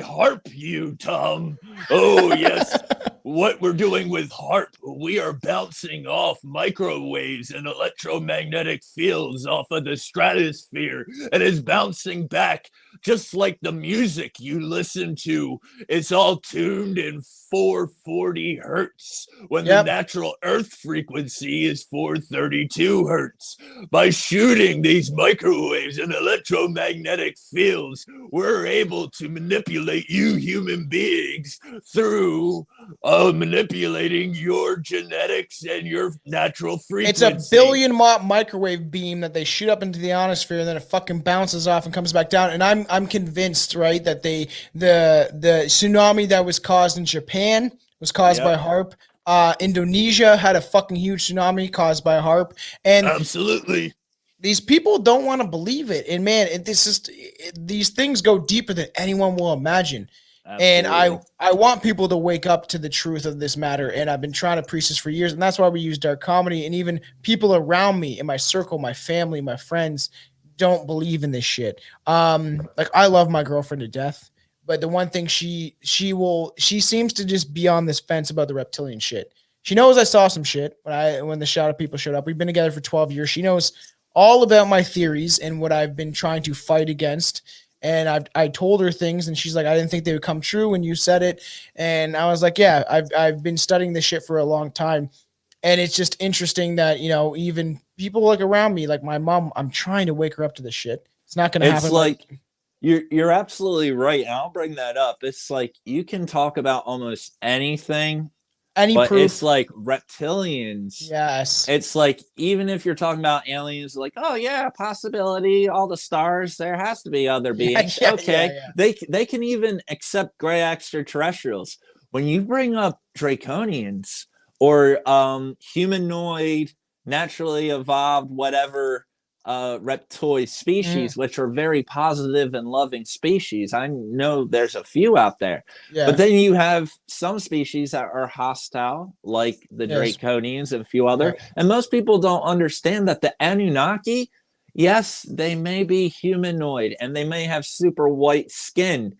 harp you, Tom. Oh yes. What we're doing with HARP, we are bouncing off microwaves and electromagnetic fields off of the stratosphere, and it's bouncing back just like the music you listen to. It's all tuned in 440 hertz when the natural Earth frequency is 432 hertz. By shooting these microwaves and electromagnetic fields, we're able to manipulate you human beings through manipulating your genetics and your natural frequency. It's a billion-watt microwave beam that they shoot up into the ionosphere, and then it fucking bounces off and comes back down. And I'm convinced, right, that the tsunami that was caused in Japan was caused by HARP. Indonesia had a fucking huge tsunami caused by HARP. And absolutely, these people don't want to believe it. And man, these things go deeper than anyone will imagine. Absolutely. And I want people to wake up to the truth of this matter, and I've been trying to preach this for years, and that's why we use dark comedy. And even people around me in my circle, my family, my friends, don't believe in this shit. Like, I love my girlfriend to death, but the one thing she seems to just be on this fence about the reptilian shit. She knows I saw some shit when the Shadow people showed up. We've been together for 12 years. She knows all about my theories and what I've been trying to fight against. And I told her things, and she's like, I didn't think they would come true when you said it. And I was like, yeah, I've been studying this shit for a long time. And it's just interesting that, you know, even people like around me, like my mom, I'm trying to wake her up to this shit. It's not going to happen. It's like you're absolutely right. And I'll bring that up. It's like you can talk about almost anything. But proof. It's like reptilians. Yes. It's like, even if you're talking about aliens, like, oh yeah, possibility, all the stars, there has to be other beings. Okay. They can even accept gray extraterrestrials. When you bring up draconians or humanoid, naturally evolved, whatever reptoid species, which are very positive and loving species. I know there's a few out there, but then you have some species that are hostile, like the draconians and a few other. And most people don't understand that the Anunnaki, yes, they may be humanoid and they may have super white skin.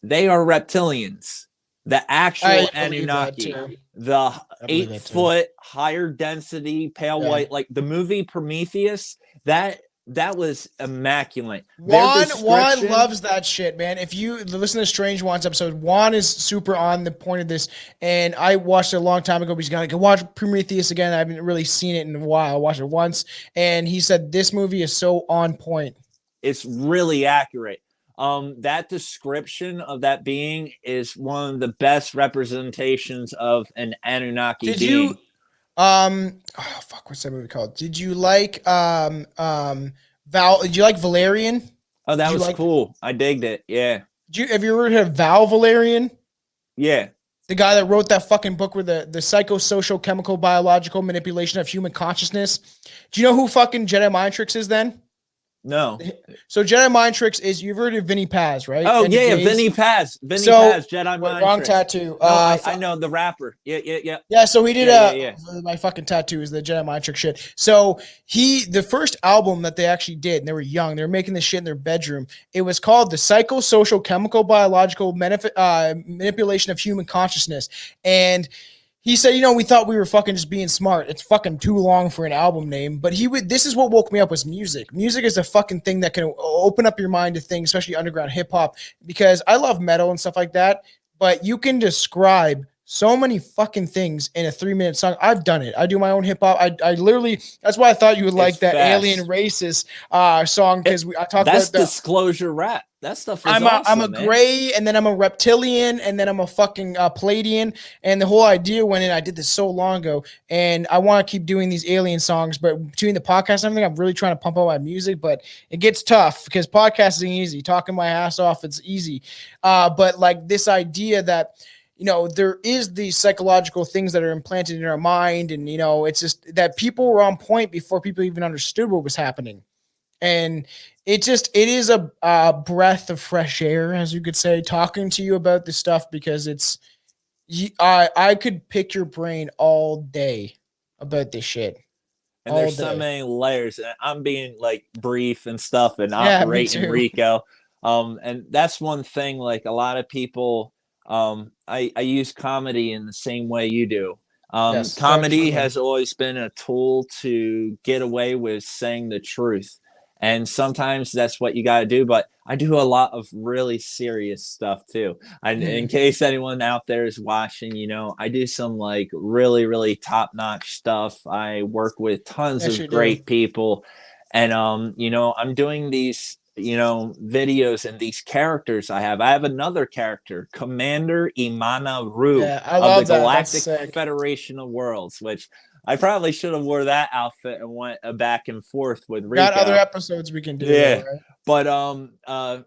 They are reptilians. The actual Anunnaki, the 8-foot, higher density, pale white, like the movie Prometheus, that was immaculate. Juan loves that shit, man. If you listen to Strange Juan's episode, Juan is super on the point of this, and I watched it a long time ago, but he's got to watch Prometheus again. I haven't really seen it in a while. I watched it once, and he said this movie is so on point. It's really accurate. That description of that being is one of the best representations of an Anunnaki being. What's that movie called? Did you like did you like Valerian? Oh, that was cool. I digged it. Yeah. Have you ever heard of Val Valerian? Yeah. The guy that wrote that fucking book with the psychosocial chemical biological manipulation of human consciousness. Do you know who fucking Jedi Mind Tricks is then? No. So Jedi Mind Tricks is, you've heard of Vinny Paz, right? Oh, Vinny Paz. Vinny Paz, Jedi Mind wrong Tricks. Tattoo. I know, the rapper. Yeah. Yeah, so he did my fucking tattoo is the Jedi Mind Trick shit. So the first album that they actually did, and they were young, they were making this shit in their bedroom. It was called The Psychosocial Chemical Biological Manipulation of Human Consciousness. And he said, we thought we were fucking just being smart. It's fucking too long for an album name. But this is what woke me up was music. Music is a fucking thing that can open up your mind to things, especially underground hip hop, because I love metal and stuff like that. But you can describe so many fucking things in a 3-minute song. I've done it. I do my own hip hop. I literally, that's why I thought you would like that fast. Alien Racist song, because I talked about that's disclosure rap. That stuff is awesome, I'm a gray, and then I'm a reptilian, and then I'm a fucking Palladian. And the whole idea went in, I did this so long ago, and I want to keep doing these alien songs, but between the podcast and everything, I'm really trying to pump out my music, but it gets tough because podcasting is easy. Talking my ass off, it's easy. But like this idea that there is these psychological things that are implanted in our mind. And, it's just that people were on point before people even understood what was happening. And it is a breath of fresh air, as you could say, talking to you about this stuff, because I could pick your brain all day about this shit. And there's so many layers, and I'm being like brief and stuff and operating Rico. And that's one thing, like a lot of people, I use comedy in the same way you do. Yes, comedy has always been a tool to get away with saying the truth. And sometimes that's what you got to do. But I do a lot of really serious stuff too. In case anyone out there is watching, I do some like really, really top notch stuff. I work with tons of great people. And, I'm doing these, videos and these characters I have. I have another character, Commander Imana Ru of the Galactic Federation of Worlds, which I probably should have wore that outfit and went back and forth with Rico. Got other episodes we can do. Yeah. Right? But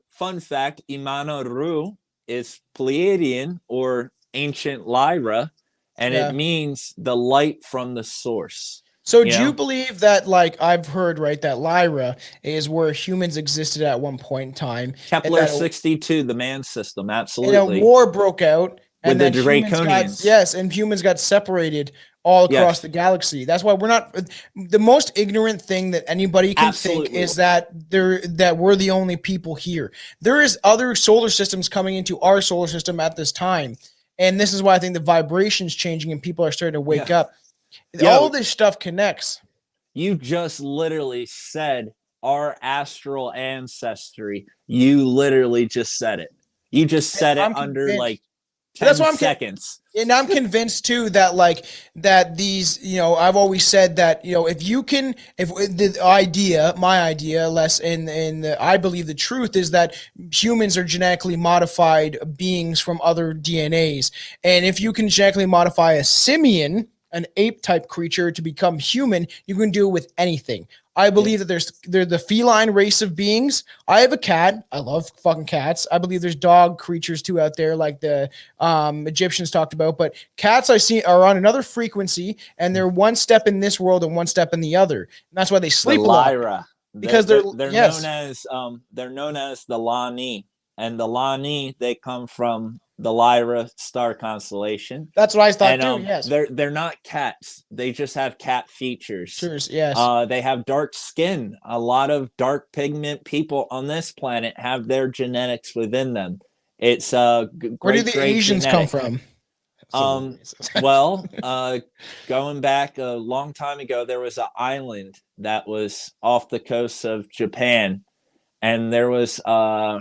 fun fact, Imana Ru is Pleiadian or ancient Lyra, and it means the light from the source. So do you believe that, like I've heard, right, that Lyra is where humans existed at one point in time? Kepler 62, the man system, absolutely. And a war broke out. With the Draconians. And humans got separated all across the galaxy. That's why we're not the most ignorant thing that anybody can think is that we're the only people here. There is other solar systems coming into our solar system at this time. And this is why I think the vibration's changing and people are starting to wake up. All this stuff connects. You just literally said our astral ancestry. You literally just said it. You just said it under like 10 seconds. And I'm convinced too that these, I've always said that, my idea less I believe the truth is that humans are genetically modified beings from other DNAs. And if you can genetically modify a simian, an ape type creature, to become human, you can do it with anything. I believe that they're the feline race of beings. I have a cat. I love fucking cats. I believe there's dog creatures too out there, like the Egyptians talked about. But cats I see are on another frequency, and they're one step in this world and one step in the other. And that's why they sleep a lot. Lyra. Because they're known as the Lani, and the Lani, they come from the Lyra star constellation. That's what I thought too. Yes, they're not cats. They just have cat features. Sure, yes. They have dark skin. A lot of dark pigment people on this planet have their genetics within them. It's where do the Asians come from? Going back a long time ago, there was an island that was off the coast of Japan, and there was a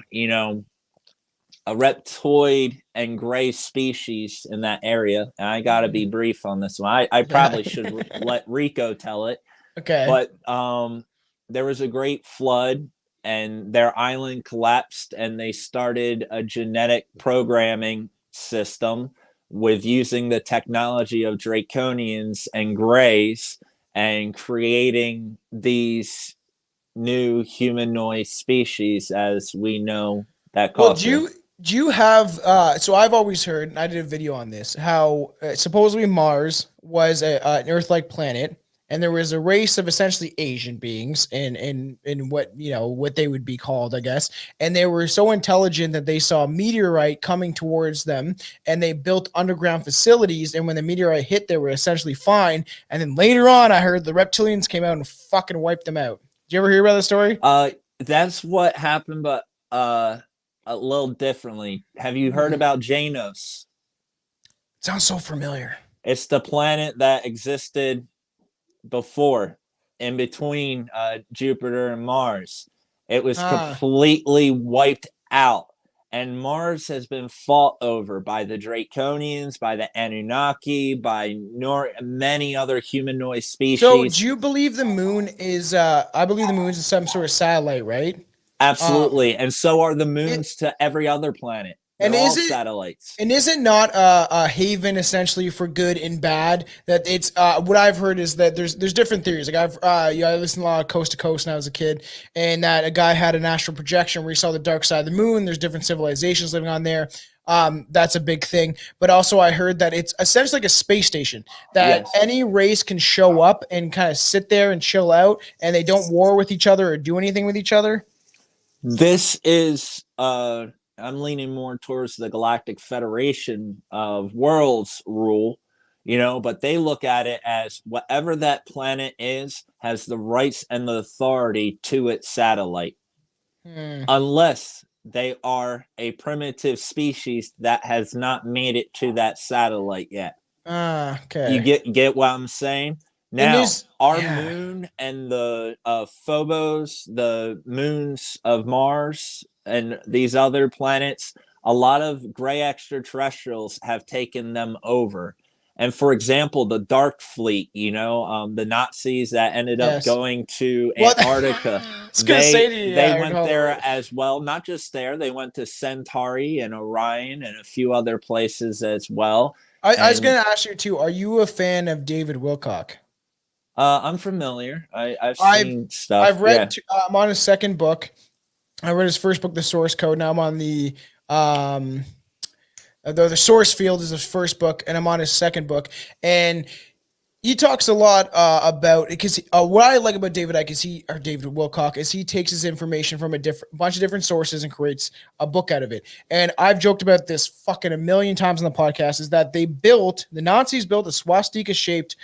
reptoid and gray species in that area. And I got to be brief on this one. I probably should let Rico tell it. Okay. But there was a great flood and their island collapsed, and they started a genetic programming system with using the technology of Draconians and Greys and creating these new humanoid species as we know that culture. Well, do you have so I've always heard, and I did a video on this, how supposedly Mars was an Earth-like planet, and there was a race of essentially Asian beings in what what they would be called, I guess, and they were so intelligent that they saw a meteorite coming towards them, and they built underground facilities, and when the meteorite hit, they were essentially fine. And then later on, I heard the Reptilians came out and fucking wiped them out. Did you ever hear about the story? That's what happened, but a little differently. Have you heard about Janos? Sounds so familiar. It's the planet that existed before, in between Jupiter and Mars. It was completely wiped out, and Mars has been fought over by the Draconians, by the Anunnaki, by many other humanoid species. So do you believe the moon is I believe the moon is some sort of satellite, right? Absolutely. And so are the moons to every other planet. They're And all is it satellites. and is it not a haven essentially for good and bad? That it's what I've heard is that there's different theories. Like I listened a lot of Coast to Coast when I was a kid, and that a guy had an astral projection where he saw the dark side of the moon. There's different civilizations living on there. That's a big thing. But also I heard that it's essentially like a space station that Yes. any race can show up and kind of sit there and chill out, and they don't war with each other or do anything with each other. This is I'm leaning more towards the Galactic Federation of Worlds rule, but they look at it as whatever that planet is has the rights and the authority to its satellite, unless they are a primitive species that has not made it to that satellite yet. Okay. You get what I'm saying? Now, our moon and the Phobos, the moons of Mars, and these other planets, a lot of gray extraterrestrials have taken them over. And for example, the Dark Fleet, the Nazis that ended up going to Antarctica, they went there as well. Not just there, they went to Centauri and Orion and a few other places as well. I was going to ask you too, are you a fan of David Wilcock? I'm familiar. I've seen stuff. I've read. I'm on his second book. I read his first book, The Source Code. Now I'm on the Source Field is his first book, and I'm on his second book. And he talks a lot about because what I like about David Wilcock is he takes his information from a bunch of different sources and creates a book out of it. And I've joked about this fucking a million times on the podcast is that the Nazis built a swastika shaped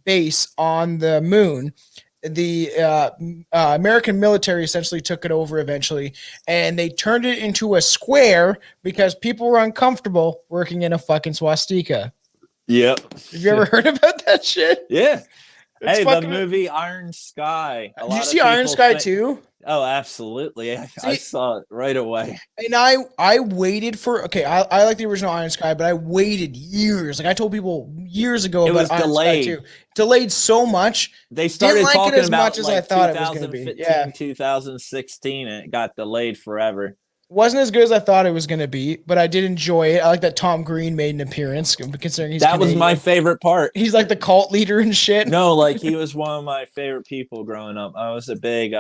base on the moon. The American military essentially took it over eventually, and they turned it into a square because people were uncomfortable working in a fucking swastika. Yep. Have you ever heard about that shit? Yeah. Hey, the movie Iron Sky. Did you see Iron Sky too? Oh, absolutely. I saw it right away. And I waited for I like the original Iron Sky, but I waited years. Like I told people years ago it about was Iron delayed. Sky too. Delayed so much. They started Didn't like talking it as about much as like I thought it was going to be. 2016, and it got delayed forever. Wasn't as good as I thought it was going to be, but I did enjoy it. I like that Tom Green made an appearance, considering he's Canadian. Was my favorite part. He's like the cult leader and shit. No, like he was one of my favorite people growing up. I was a big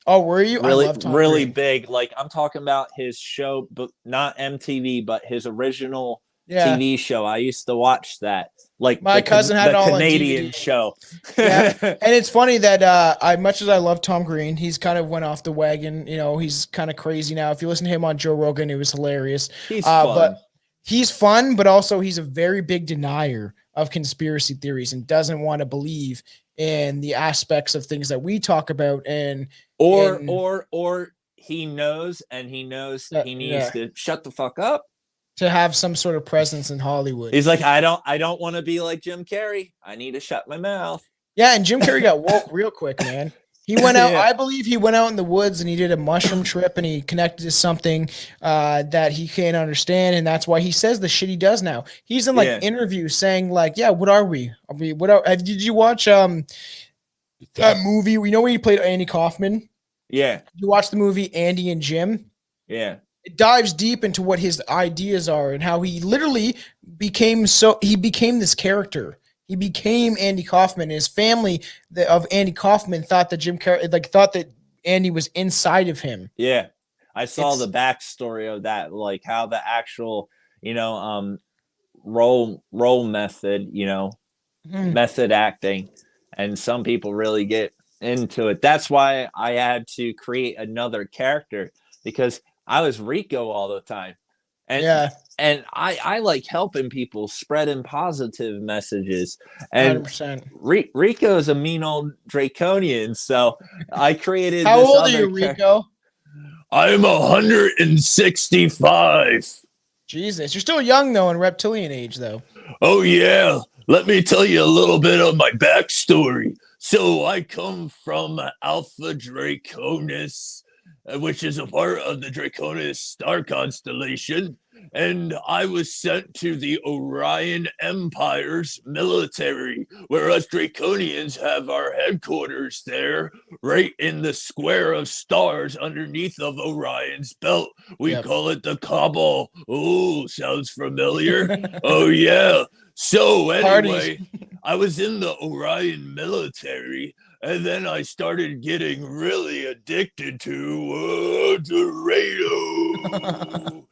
Oh, were you? Really, I love Tom really Green. big. Like I'm talking about his show, but not MTV, but his original TV show. I used to watch that. Like my cousin had it all Canadian on DVD. show. Yeah, and it's funny that much as I love Tom Green, he's kind of went off the wagon. He's kind of crazy now. If you listen to him on Joe Rogan, it was hilarious. He's fun. But he's fun, but also he's a very big denier of conspiracy theories and doesn't want to believe in the aspects of things that we talk about. Or he knows he needs to shut the fuck up. To have some sort of presence in Hollywood. He's like, I don't want to be like Jim Carrey. I need to shut my mouth. Yeah, and Jim Carrey got woke real quick, man. He went out, I believe he went out in the woods and he did a mushroom trip and he connected to something that he can't understand. And that's why he says the shit he does now. He's in interviews saying like, yeah, what are we? Did you watch that movie? We know when he played Andy Kaufman. Yeah. You watch the movie Andy and Jim? Yeah. It dives deep into what his ideas are and how he literally became this character. He became Andy Kaufman. His family of Andy Kaufman thought that thought that Andy was inside of him. Yeah. I saw the backstory of that, like how the actual, role method, method acting. And some people really get into it. That's why I had to create another character, because I was Rico all the time. And I like helping people, spreading positive messages. And 100%. Rico is a mean old draconian. So I created How old are you, Rico? I'm 165. Jesus, you're still young though, in reptilian age though. Oh yeah. Let me tell you a little bit of my backstory. So I come from Alpha Draconis, which is a part of the Draconis star constellation. and I was sent to the Orion Empire's military, where us Draconians have our headquarters there, right in the square of stars underneath of Orion's belt. We call it the Cabal. Oh, sounds familiar. Oh, yeah. So anyway, I was in the Orion military, and then I started getting really addicted to drano.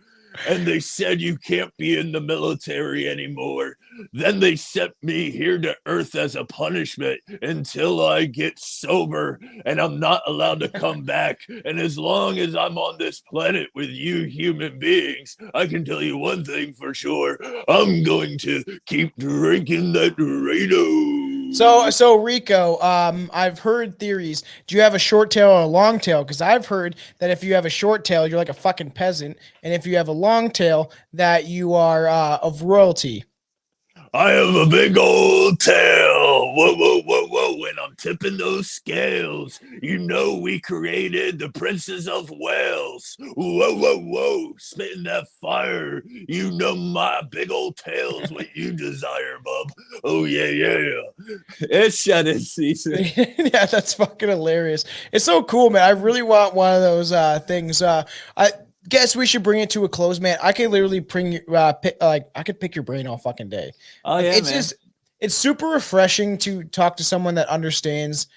And they said you can't be in the military anymore. Then they sent me here to Earth as a punishment until I get sober, and I'm not allowed to come back. And as long as I'm on this planet with you human beings, I can tell you one thing for sure. I'm going to keep drinking that Drano. So Rico, I've heard theories. Do you have a short tail or a long tail? Because I've heard that if you have a short tail, you're like a fucking peasant, and if you have a long tail, that you are of royalty. I have a big old tail. Whoa, whoa, whoa, whoa. When I'm tipping those scales, you know we created the Princess of Wales. Whoa, whoa, whoa. Spitting that fire. You know my big old tail's what you desire, bub. Oh, yeah, yeah. It's shedding season. Yeah, that's fucking hilarious. It's so cool, man. I really want one of those things. I guess we should bring it to a close, man. I can literally bring I could pick your brain all fucking day. Oh yeah, it's man. It's super refreshing to talk to someone that understands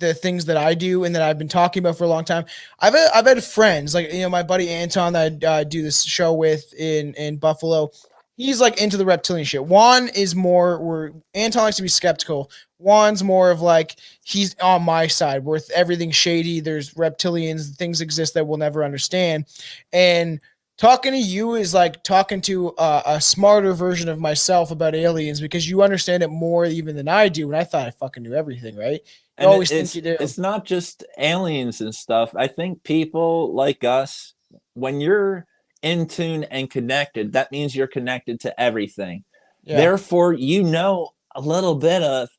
the things that I do and that I've been talking about for a long time. I've had friends like my buddy Anton that I do this show with in Buffalo. He's like into the reptilian shit. Juan is more where Anton likes to be skeptical. Juan's more of like he's on my side where everything's shady. There's reptilians, things exist that we'll never understand. And talking to you is like talking to a smarter version of myself about aliens because you understand it more even than I do. And I thought I fucking knew everything, right? You always think you do. It's not just aliens and stuff. I think people like us, when you're in tune and connected, that means you're connected to everything. Yeah. Therefore, you know a little bit of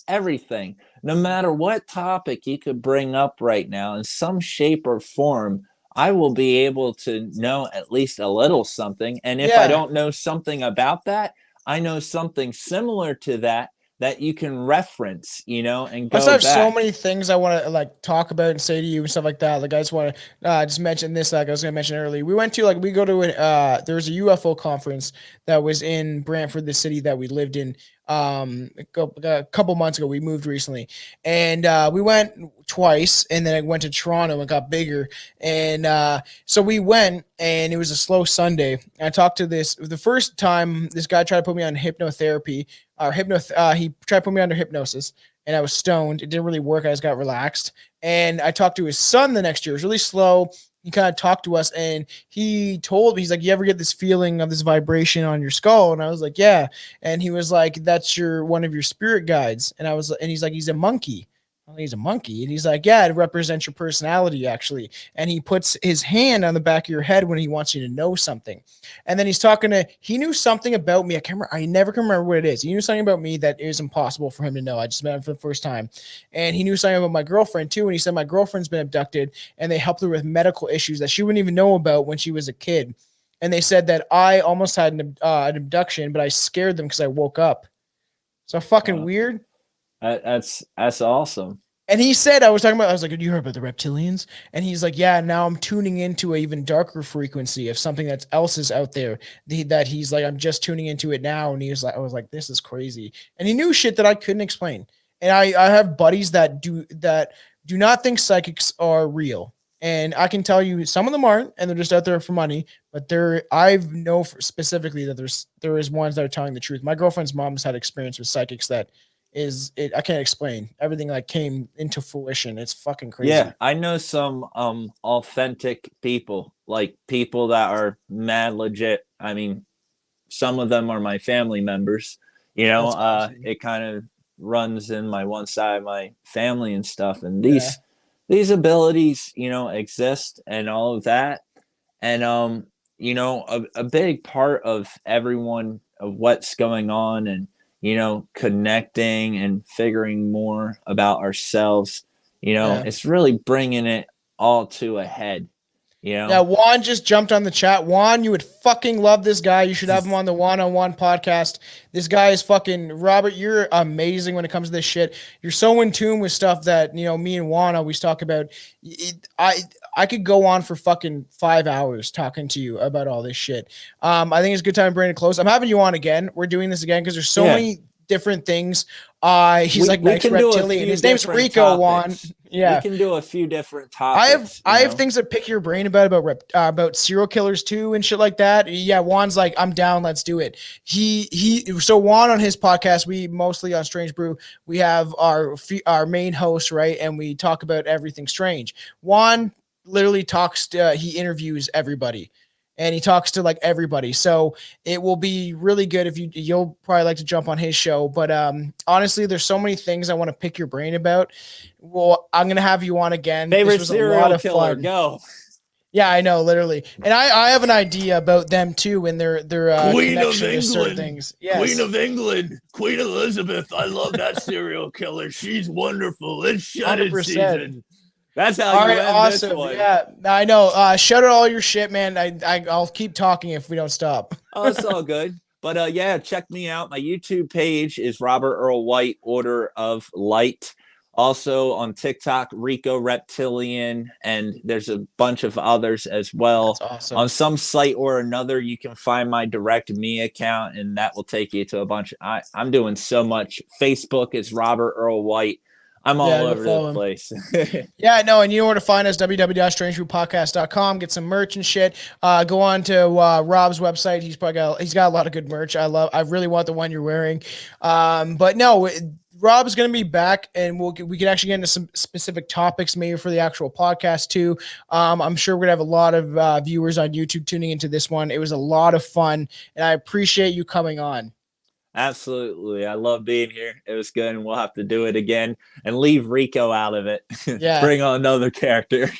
everything. No matter what topic you could bring up right now in some shape or form, I will be able to know at least a little something. And if I don't know something about that, I know something similar to that you can reference, and go back. I have so many things I want to like talk about and say to you and stuff like that. Like I just want to just mention this, like I was going to mention earlier. We went to we go to there was a UFO conference that was in Brantford, the city that we lived in. A couple months ago, we moved recently, and we went twice, and then I went to Toronto and got bigger, and so we went, and it was a slow Sunday. I talked to the first time this guy tried to put me on hypnotherapy, he tried to put me under hypnosis, and I was stoned. It didn't really work. I just got relaxed, and I talked to his son the next year. It was really slow. He kind of talked to us and he told me, he's like, you ever get this feeling of this vibration on your skull? And I was like, yeah. And he was like, that's one of your spirit guides. And he's like, he's a monkey. He's a monkey. And he's like, yeah, it represents your personality actually. And he puts his hand on the back of your head when he wants you to know something. And then he knew something about me. I never can remember what it is. He knew something about me that is impossible for him to know. I just met him for the first time. And he knew something about my girlfriend too. And he said, my girlfriend's been abducted and they helped her with medical issues that she wouldn't even know about when she was a kid. And they said that I almost had an abduction, but I scared them because I woke up. So fucking weird. That's awesome. And he said, I was like, you heard about the reptilians? And he's like, yeah, now I'm tuning into an even darker frequency of something that else is out there that he's like, I'm just tuning into it now. And I was like, this is crazy. And he knew shit that I couldn't explain. And I have buddies that do not think psychics are real. And I can tell you some of them aren't, and they're just out there for money. But I know specifically that there is ones that are telling the truth. My girlfriend's mom's had experience with psychics that I can't explain. Everything like came into fruition. It's fucking crazy. Yeah, I know some authentic people, like people that are mad legit. I mean, some of them are my family members. Awesome. It kind of runs in my one side of my family and stuff. And these abilities, exist and all of that. And a big part of everyone of what's going on and connecting and figuring more about ourselves, it's really bringing it all to a head. You know? Yeah, Juan just jumped on the chat. Juan, you would fucking love this guy. You should have him on the one-on-one podcast. This guy is fucking Robert. You're amazing when it comes to this shit. You're so in tune with stuff that me and Juan always talk about. I could go on for fucking 5 hours talking to you about all this shit. I think it's a good time to bring it close. I'm having you on again. We're doing this again because there's so many different things. He's like nice reptilian. His name's Rico. Juan. Yeah, we can do a few different topics. I have things to pick your brain about serial killers too and shit like that. Yeah, Juan's like, I'm down, let's do it. So Juan on his podcast, we mostly on Strange Brew, we have our main host, right, and we talk about everything strange. Juan literally he interviews everybody. And he talks to like everybody. So it will be really good if you'll probably like to jump on his show. But honestly, there's so many things I want to pick your brain about. Well, I'm going to have you on again. Favorite serial killer, go. Yeah, I know, literally. And I have an idea about them too and their Queen of connection to certain England. things. Yes. Queen of England, Queen Elizabeth. I love that serial killer. She's wonderful. It's shut-in 100%. season. That's how all you right, end awesome. this one. Yeah, I know. Shut out all your shit, man. I'll keep talking if we don't stop. Oh, it's all good. But yeah, check me out. My YouTube page is Robert Earl White, Order of Light. Also on TikTok, Rico Reptilian, and there's a bunch of others as well. That's awesome. On some site or another, you can find my direct me account, and that will take you to a bunch. I'm doing so much. Facebook is Robert Earl White. I'm all over the place. Yeah, no, and you know where to find us, www.strangebrewpodcast.com. Get some merch and shit. Go on to Rob's website. He's got a lot of good merch. I really want the one you're wearing. But no, Rob's going to be back, and we can actually get into some specific topics maybe for the actual podcast too. I'm sure we're going to have a lot of viewers on YouTube tuning into this one. It was a lot of fun, and I appreciate you coming on. Absolutely. I love being here. It was good, and we'll have to do it again and leave Rico out of it. Yeah. Bring on another character.